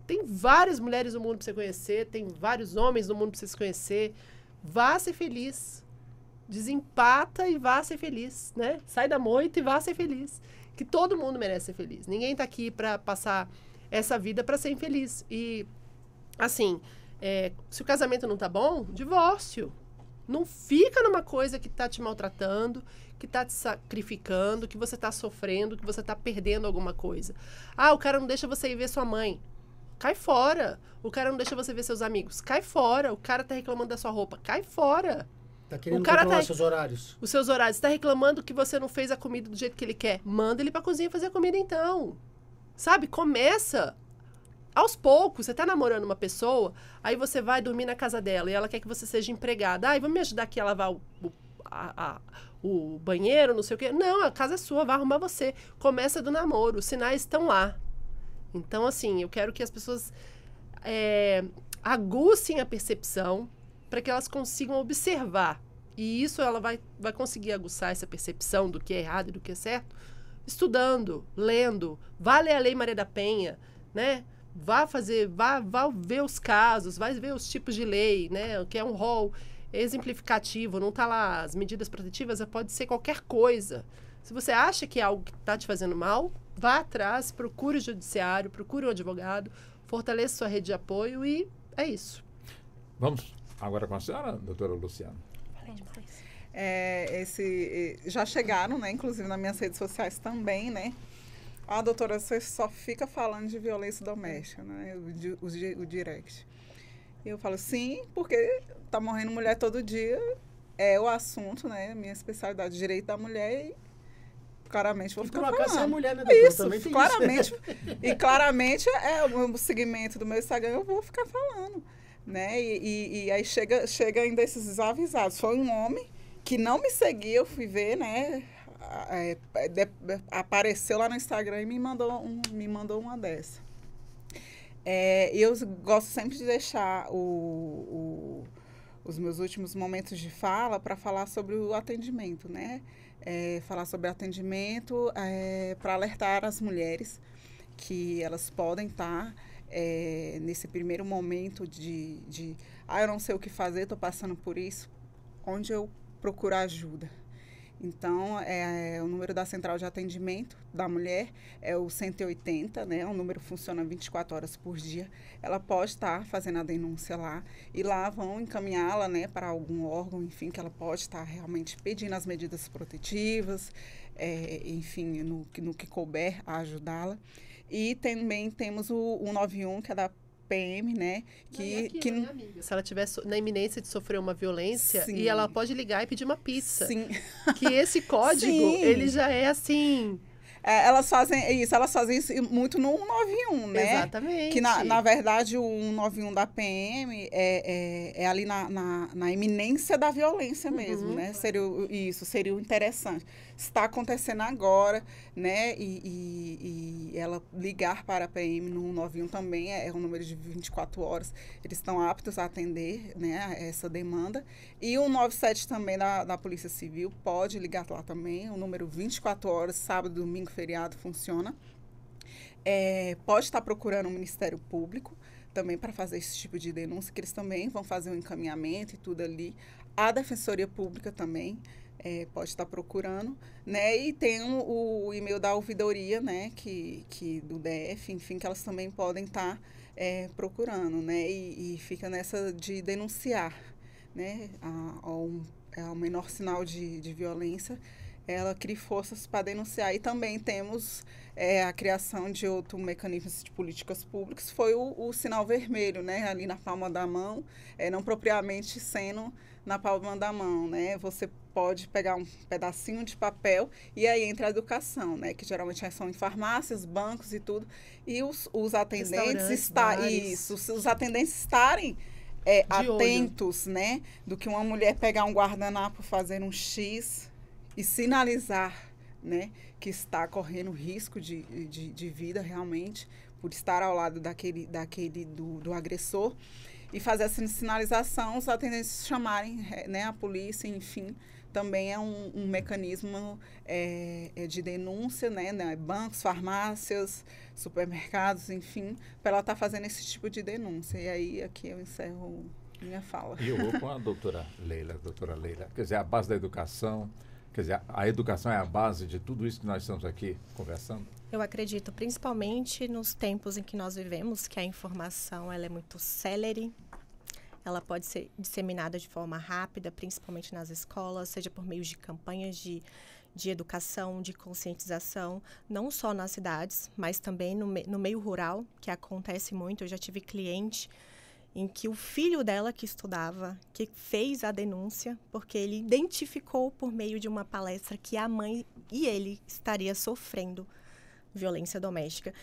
Tem várias mulheres no mundo para você conhecer, tem vários homens no mundo para você se conhecer. Vá ser feliz. Desempata e vá ser feliz, né? Sai da moita e vá ser feliz. Que todo mundo merece ser feliz. Ninguém tá aqui para passar essa vida para ser infeliz. E, assim, se o casamento não tá bom, divórcio. Não fica numa coisa que tá te maltratando, que tá te sacrificando, que você tá sofrendo, que você tá perdendo alguma coisa. Ah, o cara não deixa você ir ver sua mãe. Cai fora. O cara não deixa você ver seus amigos. Cai fora. O cara tá reclamando da sua roupa. Cai fora. Tá querendo controlar seus horários. Os seus horários. Você tá reclamando que você não fez a comida do jeito que ele quer. Manda ele pra cozinha fazer a comida então. Sabe? Começa aos poucos. Você tá namorando uma pessoa, aí você vai dormir na casa dela e ela quer que você seja empregada. Vamos me ajudar aqui a lavar o banheiro, não sei o quê. Não, a casa é sua, vai arrumar você. Começa do namoro. Os sinais estão lá. Então, assim, eu quero que as pessoas aguçem a percepção para que elas consigam observar. E isso ela vai conseguir aguçar essa percepção do que é errado e do que é certo, estudando, lendo. Vá ler a Lei Maria da Penha, né? Vá ver os casos, vai ver os tipos de lei, né? Que é um rol exemplificativo, não está lá as medidas protetivas, pode ser qualquer coisa. Se você acha que é algo que está te fazendo mal, vá atrás, procure o judiciário, procure um advogado, fortaleça sua rede de apoio e é isso. Vamos agora com a senhora, doutora Luciana. Já chegaram, né, inclusive nas minhas redes sociais também, né? Ah, doutora, você só fica falando de violência doméstica, né? O direct. E eu falo, sim, porque tá morrendo mulher todo dia, é o assunto, né? Minha especialidade, direito da mulher, e claramente vou ficar falando. Você é mulher, né, doutora? Isso, também tem claramente. Isso. E claramente é o segmento do meu Instagram, eu vou ficar falando, né? E aí chega ainda esses desavisados. Foi um homem que não me seguia, eu fui ver, né? Apareceu lá no Instagram e me mandou uma dessa. Eu gosto sempre de deixar os meus últimos momentos de fala para falar sobre o atendimento, né? Falar sobre atendimento para alertar as mulheres que elas podem estar nesse primeiro momento eu não sei o que fazer, estou passando por isso, onde eu procurar ajuda. Então, o número da central de atendimento da mulher é o 180, né? O número funciona 24 horas por dia. Ela pode estar fazendo a denúncia lá e lá vão encaminhá-la, né, para algum órgão, enfim, que ela pode estar realmente pedindo as medidas protetivas, enfim, no que couber a ajudá-la. E também temos o 191, que é da PM, né? Né, amiga? Se ela estiver na iminência de sofrer uma violência, Sim. e ela pode ligar e pedir uma pizza. Sim. Que esse código, Sim. ele já é assim... Elas fazem isso muito no 191, né? Exatamente. Que, na verdade, o 191 da PM é ali na iminência da violência mesmo, né? Seria o interessante. Está acontecendo agora, né? E ela ligar para a PM no 191 também é um número de 24 horas. Eles estão aptos a atender, né, essa demanda. E o 197 também da Polícia Civil pode ligar lá também. O número 24 horas, sábado, domingo, feriado, funciona. Pode estar procurando o Ministério Público também para fazer esse tipo de denúncia, que eles também vão fazer um encaminhamento e tudo ali. A Defensoria Pública também pode estar procurando, né? E tem o e-mail da ouvidoria, né? Que do DF, enfim, que elas também podem estar procurando, né? E fica nessa de denunciar, né? Ao menor sinal de violência, ela cria forças para denunciar. E também temos a criação de outro mecanismo de políticas públicas, foi o sinal vermelho, né? Ali na palma da mão, não propriamente sendo na palma da mão, né? Você pode pegar um pedacinho de papel e aí entra a educação, né? Que geralmente são em farmácias, bancos e tudo. E os atendentes os atendentes estarem atentos, né? Do que uma mulher pegar um guardanapo, fazer um X e sinalizar, né? Que está correndo risco de vida realmente por estar ao lado do agressor. E fazer essa sinalização, os atendentes chamarem, né, a polícia, enfim, também é um mecanismo de denúncia, né, bancos, farmácias, supermercados, enfim, para ela estar fazendo esse tipo de denúncia. E aí, aqui eu encerro minha fala. E eu vou com a doutora Leila. Quer dizer, a base da educação, quer dizer, a educação é a base de tudo isso que nós estamos aqui conversando? Eu acredito, principalmente nos tempos em que nós vivemos, que a informação ela é muito célere, ela pode ser disseminada de forma rápida, principalmente nas escolas, seja por meio de campanhas de educação, de conscientização, não só nas cidades, mas também no meio rural, que acontece muito. Eu já tive cliente em que o filho dela que estudava, que fez a denúncia, porque ele identificou por meio de uma palestra que a mãe e ele estaria sofrendo violência doméstica.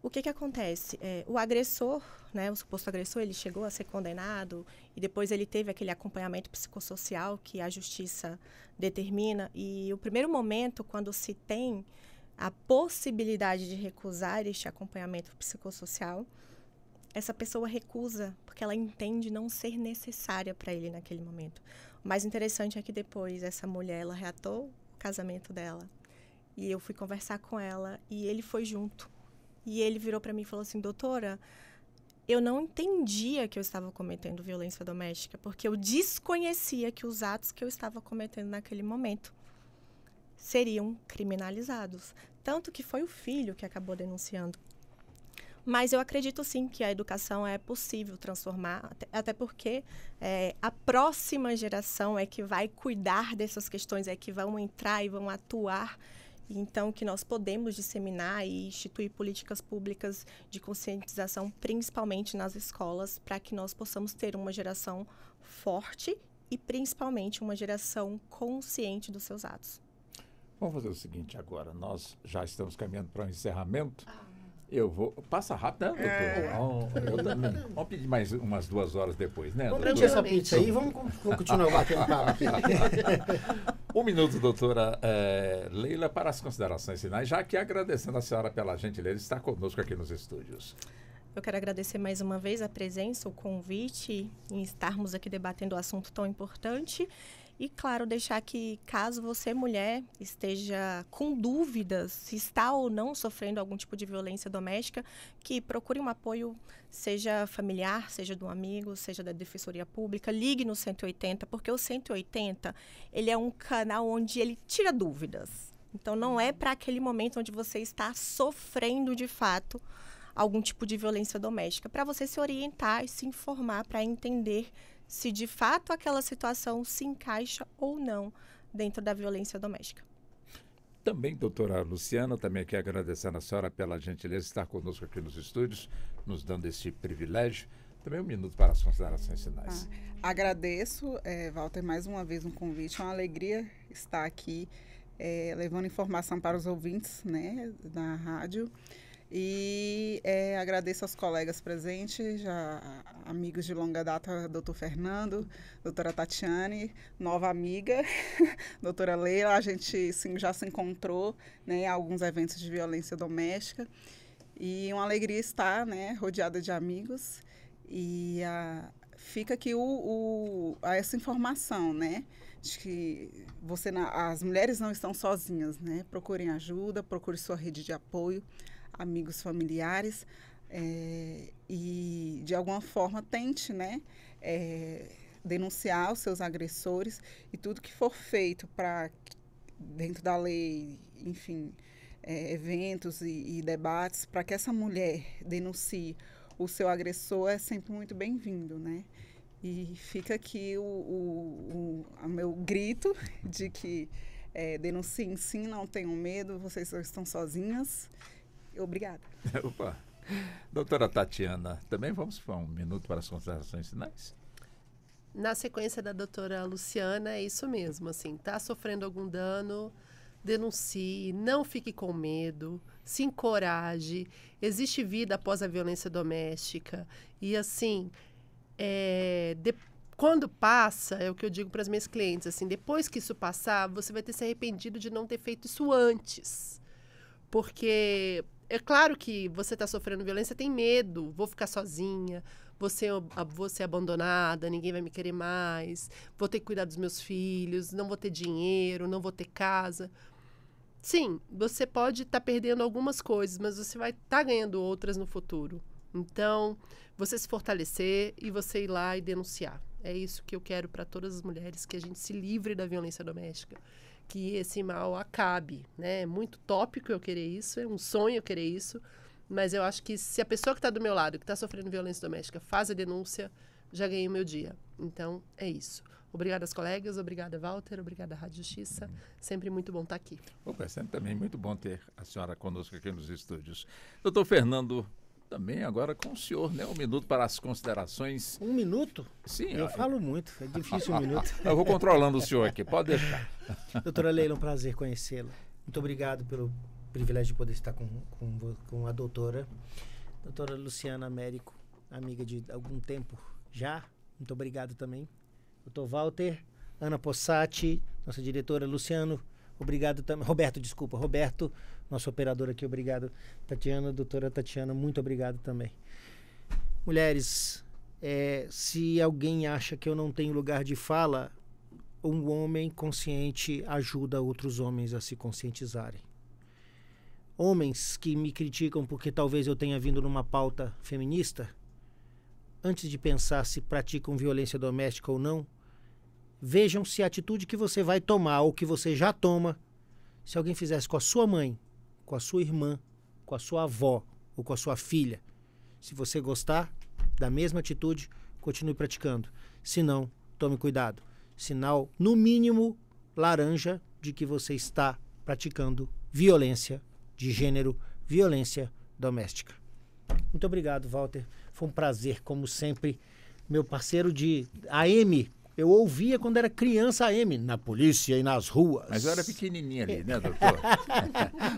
O que acontece? O agressor, né, o suposto agressor, ele chegou a ser condenado e depois ele teve aquele acompanhamento psicossocial que a justiça determina. E o primeiro momento, quando se tem a possibilidade de recusar este acompanhamento psicossocial, essa pessoa recusa porque ela entende não ser necessária para ele naquele momento. O mais interessante é que depois essa mulher, ela reatou o casamento dela. E eu fui conversar com ela e ele foi junto. E ele virou para mim e falou assim: doutora, eu não entendia que eu estava cometendo violência doméstica, porque eu desconhecia que os atos que eu estava cometendo naquele momento seriam criminalizados. Tanto que foi o filho que acabou denunciando. Mas eu acredito sim que a educação é possível transformar, até porque a próxima geração é que vai cuidar dessas questões, é que vão entrar e vão atuar. Então, que nós podemos disseminar e instituir políticas públicas de conscientização, principalmente nas escolas, para que nós possamos ter uma geração forte e, principalmente, uma geração consciente dos seus atos. Vamos fazer o seguinte agora, nós já estamos caminhando para o encerramento. Eu vou... Passa rápido, né, doutor? Eu também. Vamos pedir mais umas 2 horas depois, né? Vamos pedir essa pizza aí, vamos continuar batendo papo aqui. 1 minuto, doutora Leila, para as considerações finais, já que agradecendo a senhora pela gentileza de estar conosco aqui nos estúdios. Eu quero agradecer mais uma vez a presença, o convite, em estarmos aqui debatendo um assunto tão importante. E, claro, deixar que, caso você, mulher, esteja com dúvidas se está ou não sofrendo algum tipo de violência doméstica, que procure um apoio, seja familiar, seja de um amigo, seja da Defensoria Pública, ligue no 180, porque o 180, ele é um canal onde ele tira dúvidas. Então, não é para aquele momento onde você está sofrendo, de fato, algum tipo de violência doméstica, para você se orientar e se informar para entender se de fato aquela situação se encaixa ou não dentro da violência doméstica. Também, doutora Luciana, também quero agradecer a senhora pela gentileza de estar conosco aqui nos estúdios, nos dando esse privilégio. Também um minuto para as considerações finais. Agradeço, Walter, mais uma vez um convite. É uma alegria estar aqui levando informação para os ouvintes, né, na rádio. E agradeço aos colegas presentes, já amigos de longa data, doutor Fernando, doutora Tatiane, nova amiga, doutora Leila. A gente já se encontrou, né, em alguns eventos de violência doméstica. E uma alegria estar, né, rodeada de amigos. E fica aqui essa informação, né, de que as mulheres não estão sozinhas, né? Procurem ajuda, procure sua rede de apoio, amigos, familiares, e de alguma forma tente, né, denunciar os seus agressores, e tudo que for feito para, dentro da lei, enfim, eventos e debates, para que essa mulher denuncie o seu agressor, é sempre muito bem-vindo, né? E fica aqui o meu grito de que denunciem sim, não tenham medo, vocês não estão sozinhas. Obrigada. Opa. Doutora Tatiana, também vamos para um minuto para as considerações finais? Na sequência da doutora Luciana, é isso mesmo, assim, tá sofrendo algum dano, denuncie, não fique com medo, se encoraje, existe vida após a violência doméstica, e assim, quando passa, é o que eu digo para as minhas clientes, assim, depois que isso passar, você vai ter se arrependido de não ter feito isso antes, porque é claro que você está sofrendo violência, tem medo, vou ficar sozinha, vou ser abandonada, ninguém vai me querer mais, vou ter que cuidar dos meus filhos, não vou ter dinheiro, não vou ter casa. Sim, você pode estar perdendo algumas coisas, mas você vai estar ganhando outras no futuro. Então, você se fortalecer e você ir lá e denunciar. É isso que eu quero para todas as mulheres, que a gente se livre da violência doméstica, que esse mal acabe, né? É muito tópico eu querer isso, é um sonho eu querer isso, mas eu acho que se a pessoa que está do meu lado, que está sofrendo violência doméstica, faz a denúncia, já ganhei o meu dia. Então, é isso. Obrigada aos colegas, obrigada, Walter, obrigada, Rádio Justiça. Sempre muito bom estar aqui. Opa, é sempre também muito bom ter a senhora conosco aqui nos estúdios. Doutor Fernando, também agora com o senhor, né? Um minuto para as considerações. Um minuto? Sim. Eu falo muito, é difícil um minuto. Eu vou controlando o senhor aqui, pode deixar. Doutora Leila, um prazer conhecê-la. Muito obrigado pelo privilégio de poder estar com a doutora. Doutora Luciana Américo, amiga de algum tempo já, muito obrigado também. Doutor Walter, Ana Possati, nossa diretora, Luciano, obrigado também. Roberto, nosso operador aqui, obrigado. Tatiana, doutora Tatiana, muito obrigado também. Mulheres, se alguém acha que eu não tenho lugar de fala, um homem consciente ajuda outros homens a se conscientizarem. Homens que me criticam porque talvez eu tenha vindo numa pauta feminista, antes de pensar se praticam violência doméstica ou não, vejam se a atitude que você vai tomar ou que você já toma, se alguém fizesse com a sua mãe, com a sua irmã, com a sua avó ou com a sua filha. Se você gostar da mesma atitude, continue praticando. Se não, tome cuidado. Sinal, no mínimo, laranja de que você está praticando violência de gênero, violência doméstica. Muito obrigado, Walter. Foi um prazer, como sempre. Meu parceiro de AM, eu ouvia quando era criança AM, na polícia e nas ruas. Mas eu era pequenininha ali, né, doutor?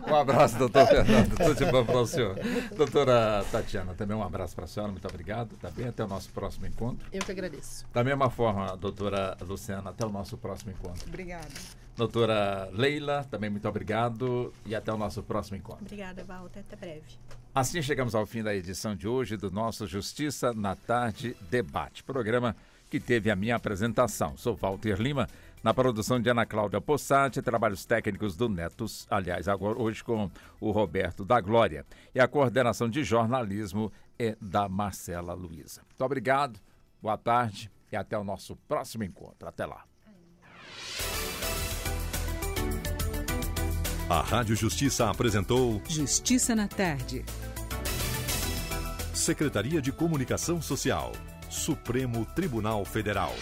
Um abraço, doutor Fernando. Tudo de bom para o senhor. Doutora Tatiana, também um abraço para a senhora. Muito obrigado. Tá bem? Até o nosso próximo encontro. Eu que agradeço. Da mesma forma, doutora Luciana, até o nosso próximo encontro. Obrigada. Doutora Leila, também muito obrigado e até o nosso próximo encontro. Obrigada, Walter. Até breve. Assim chegamos ao fim da edição de hoje do nosso Justiça na Tarde Debate, programa que teve a minha apresentação. Sou Walter Lima, Na produção de Ana Cláudia Possati, trabalhos técnicos do Netos, aliás, agora hoje com o Roberto da Glória. E a coordenação de jornalismo é da Marcela Luiza. Muito obrigado, boa tarde e até o nosso próximo encontro. Até lá. A Rádio Justiça apresentou Justiça na Tarde. Secretaria de Comunicação Social, Supremo Tribunal Federal.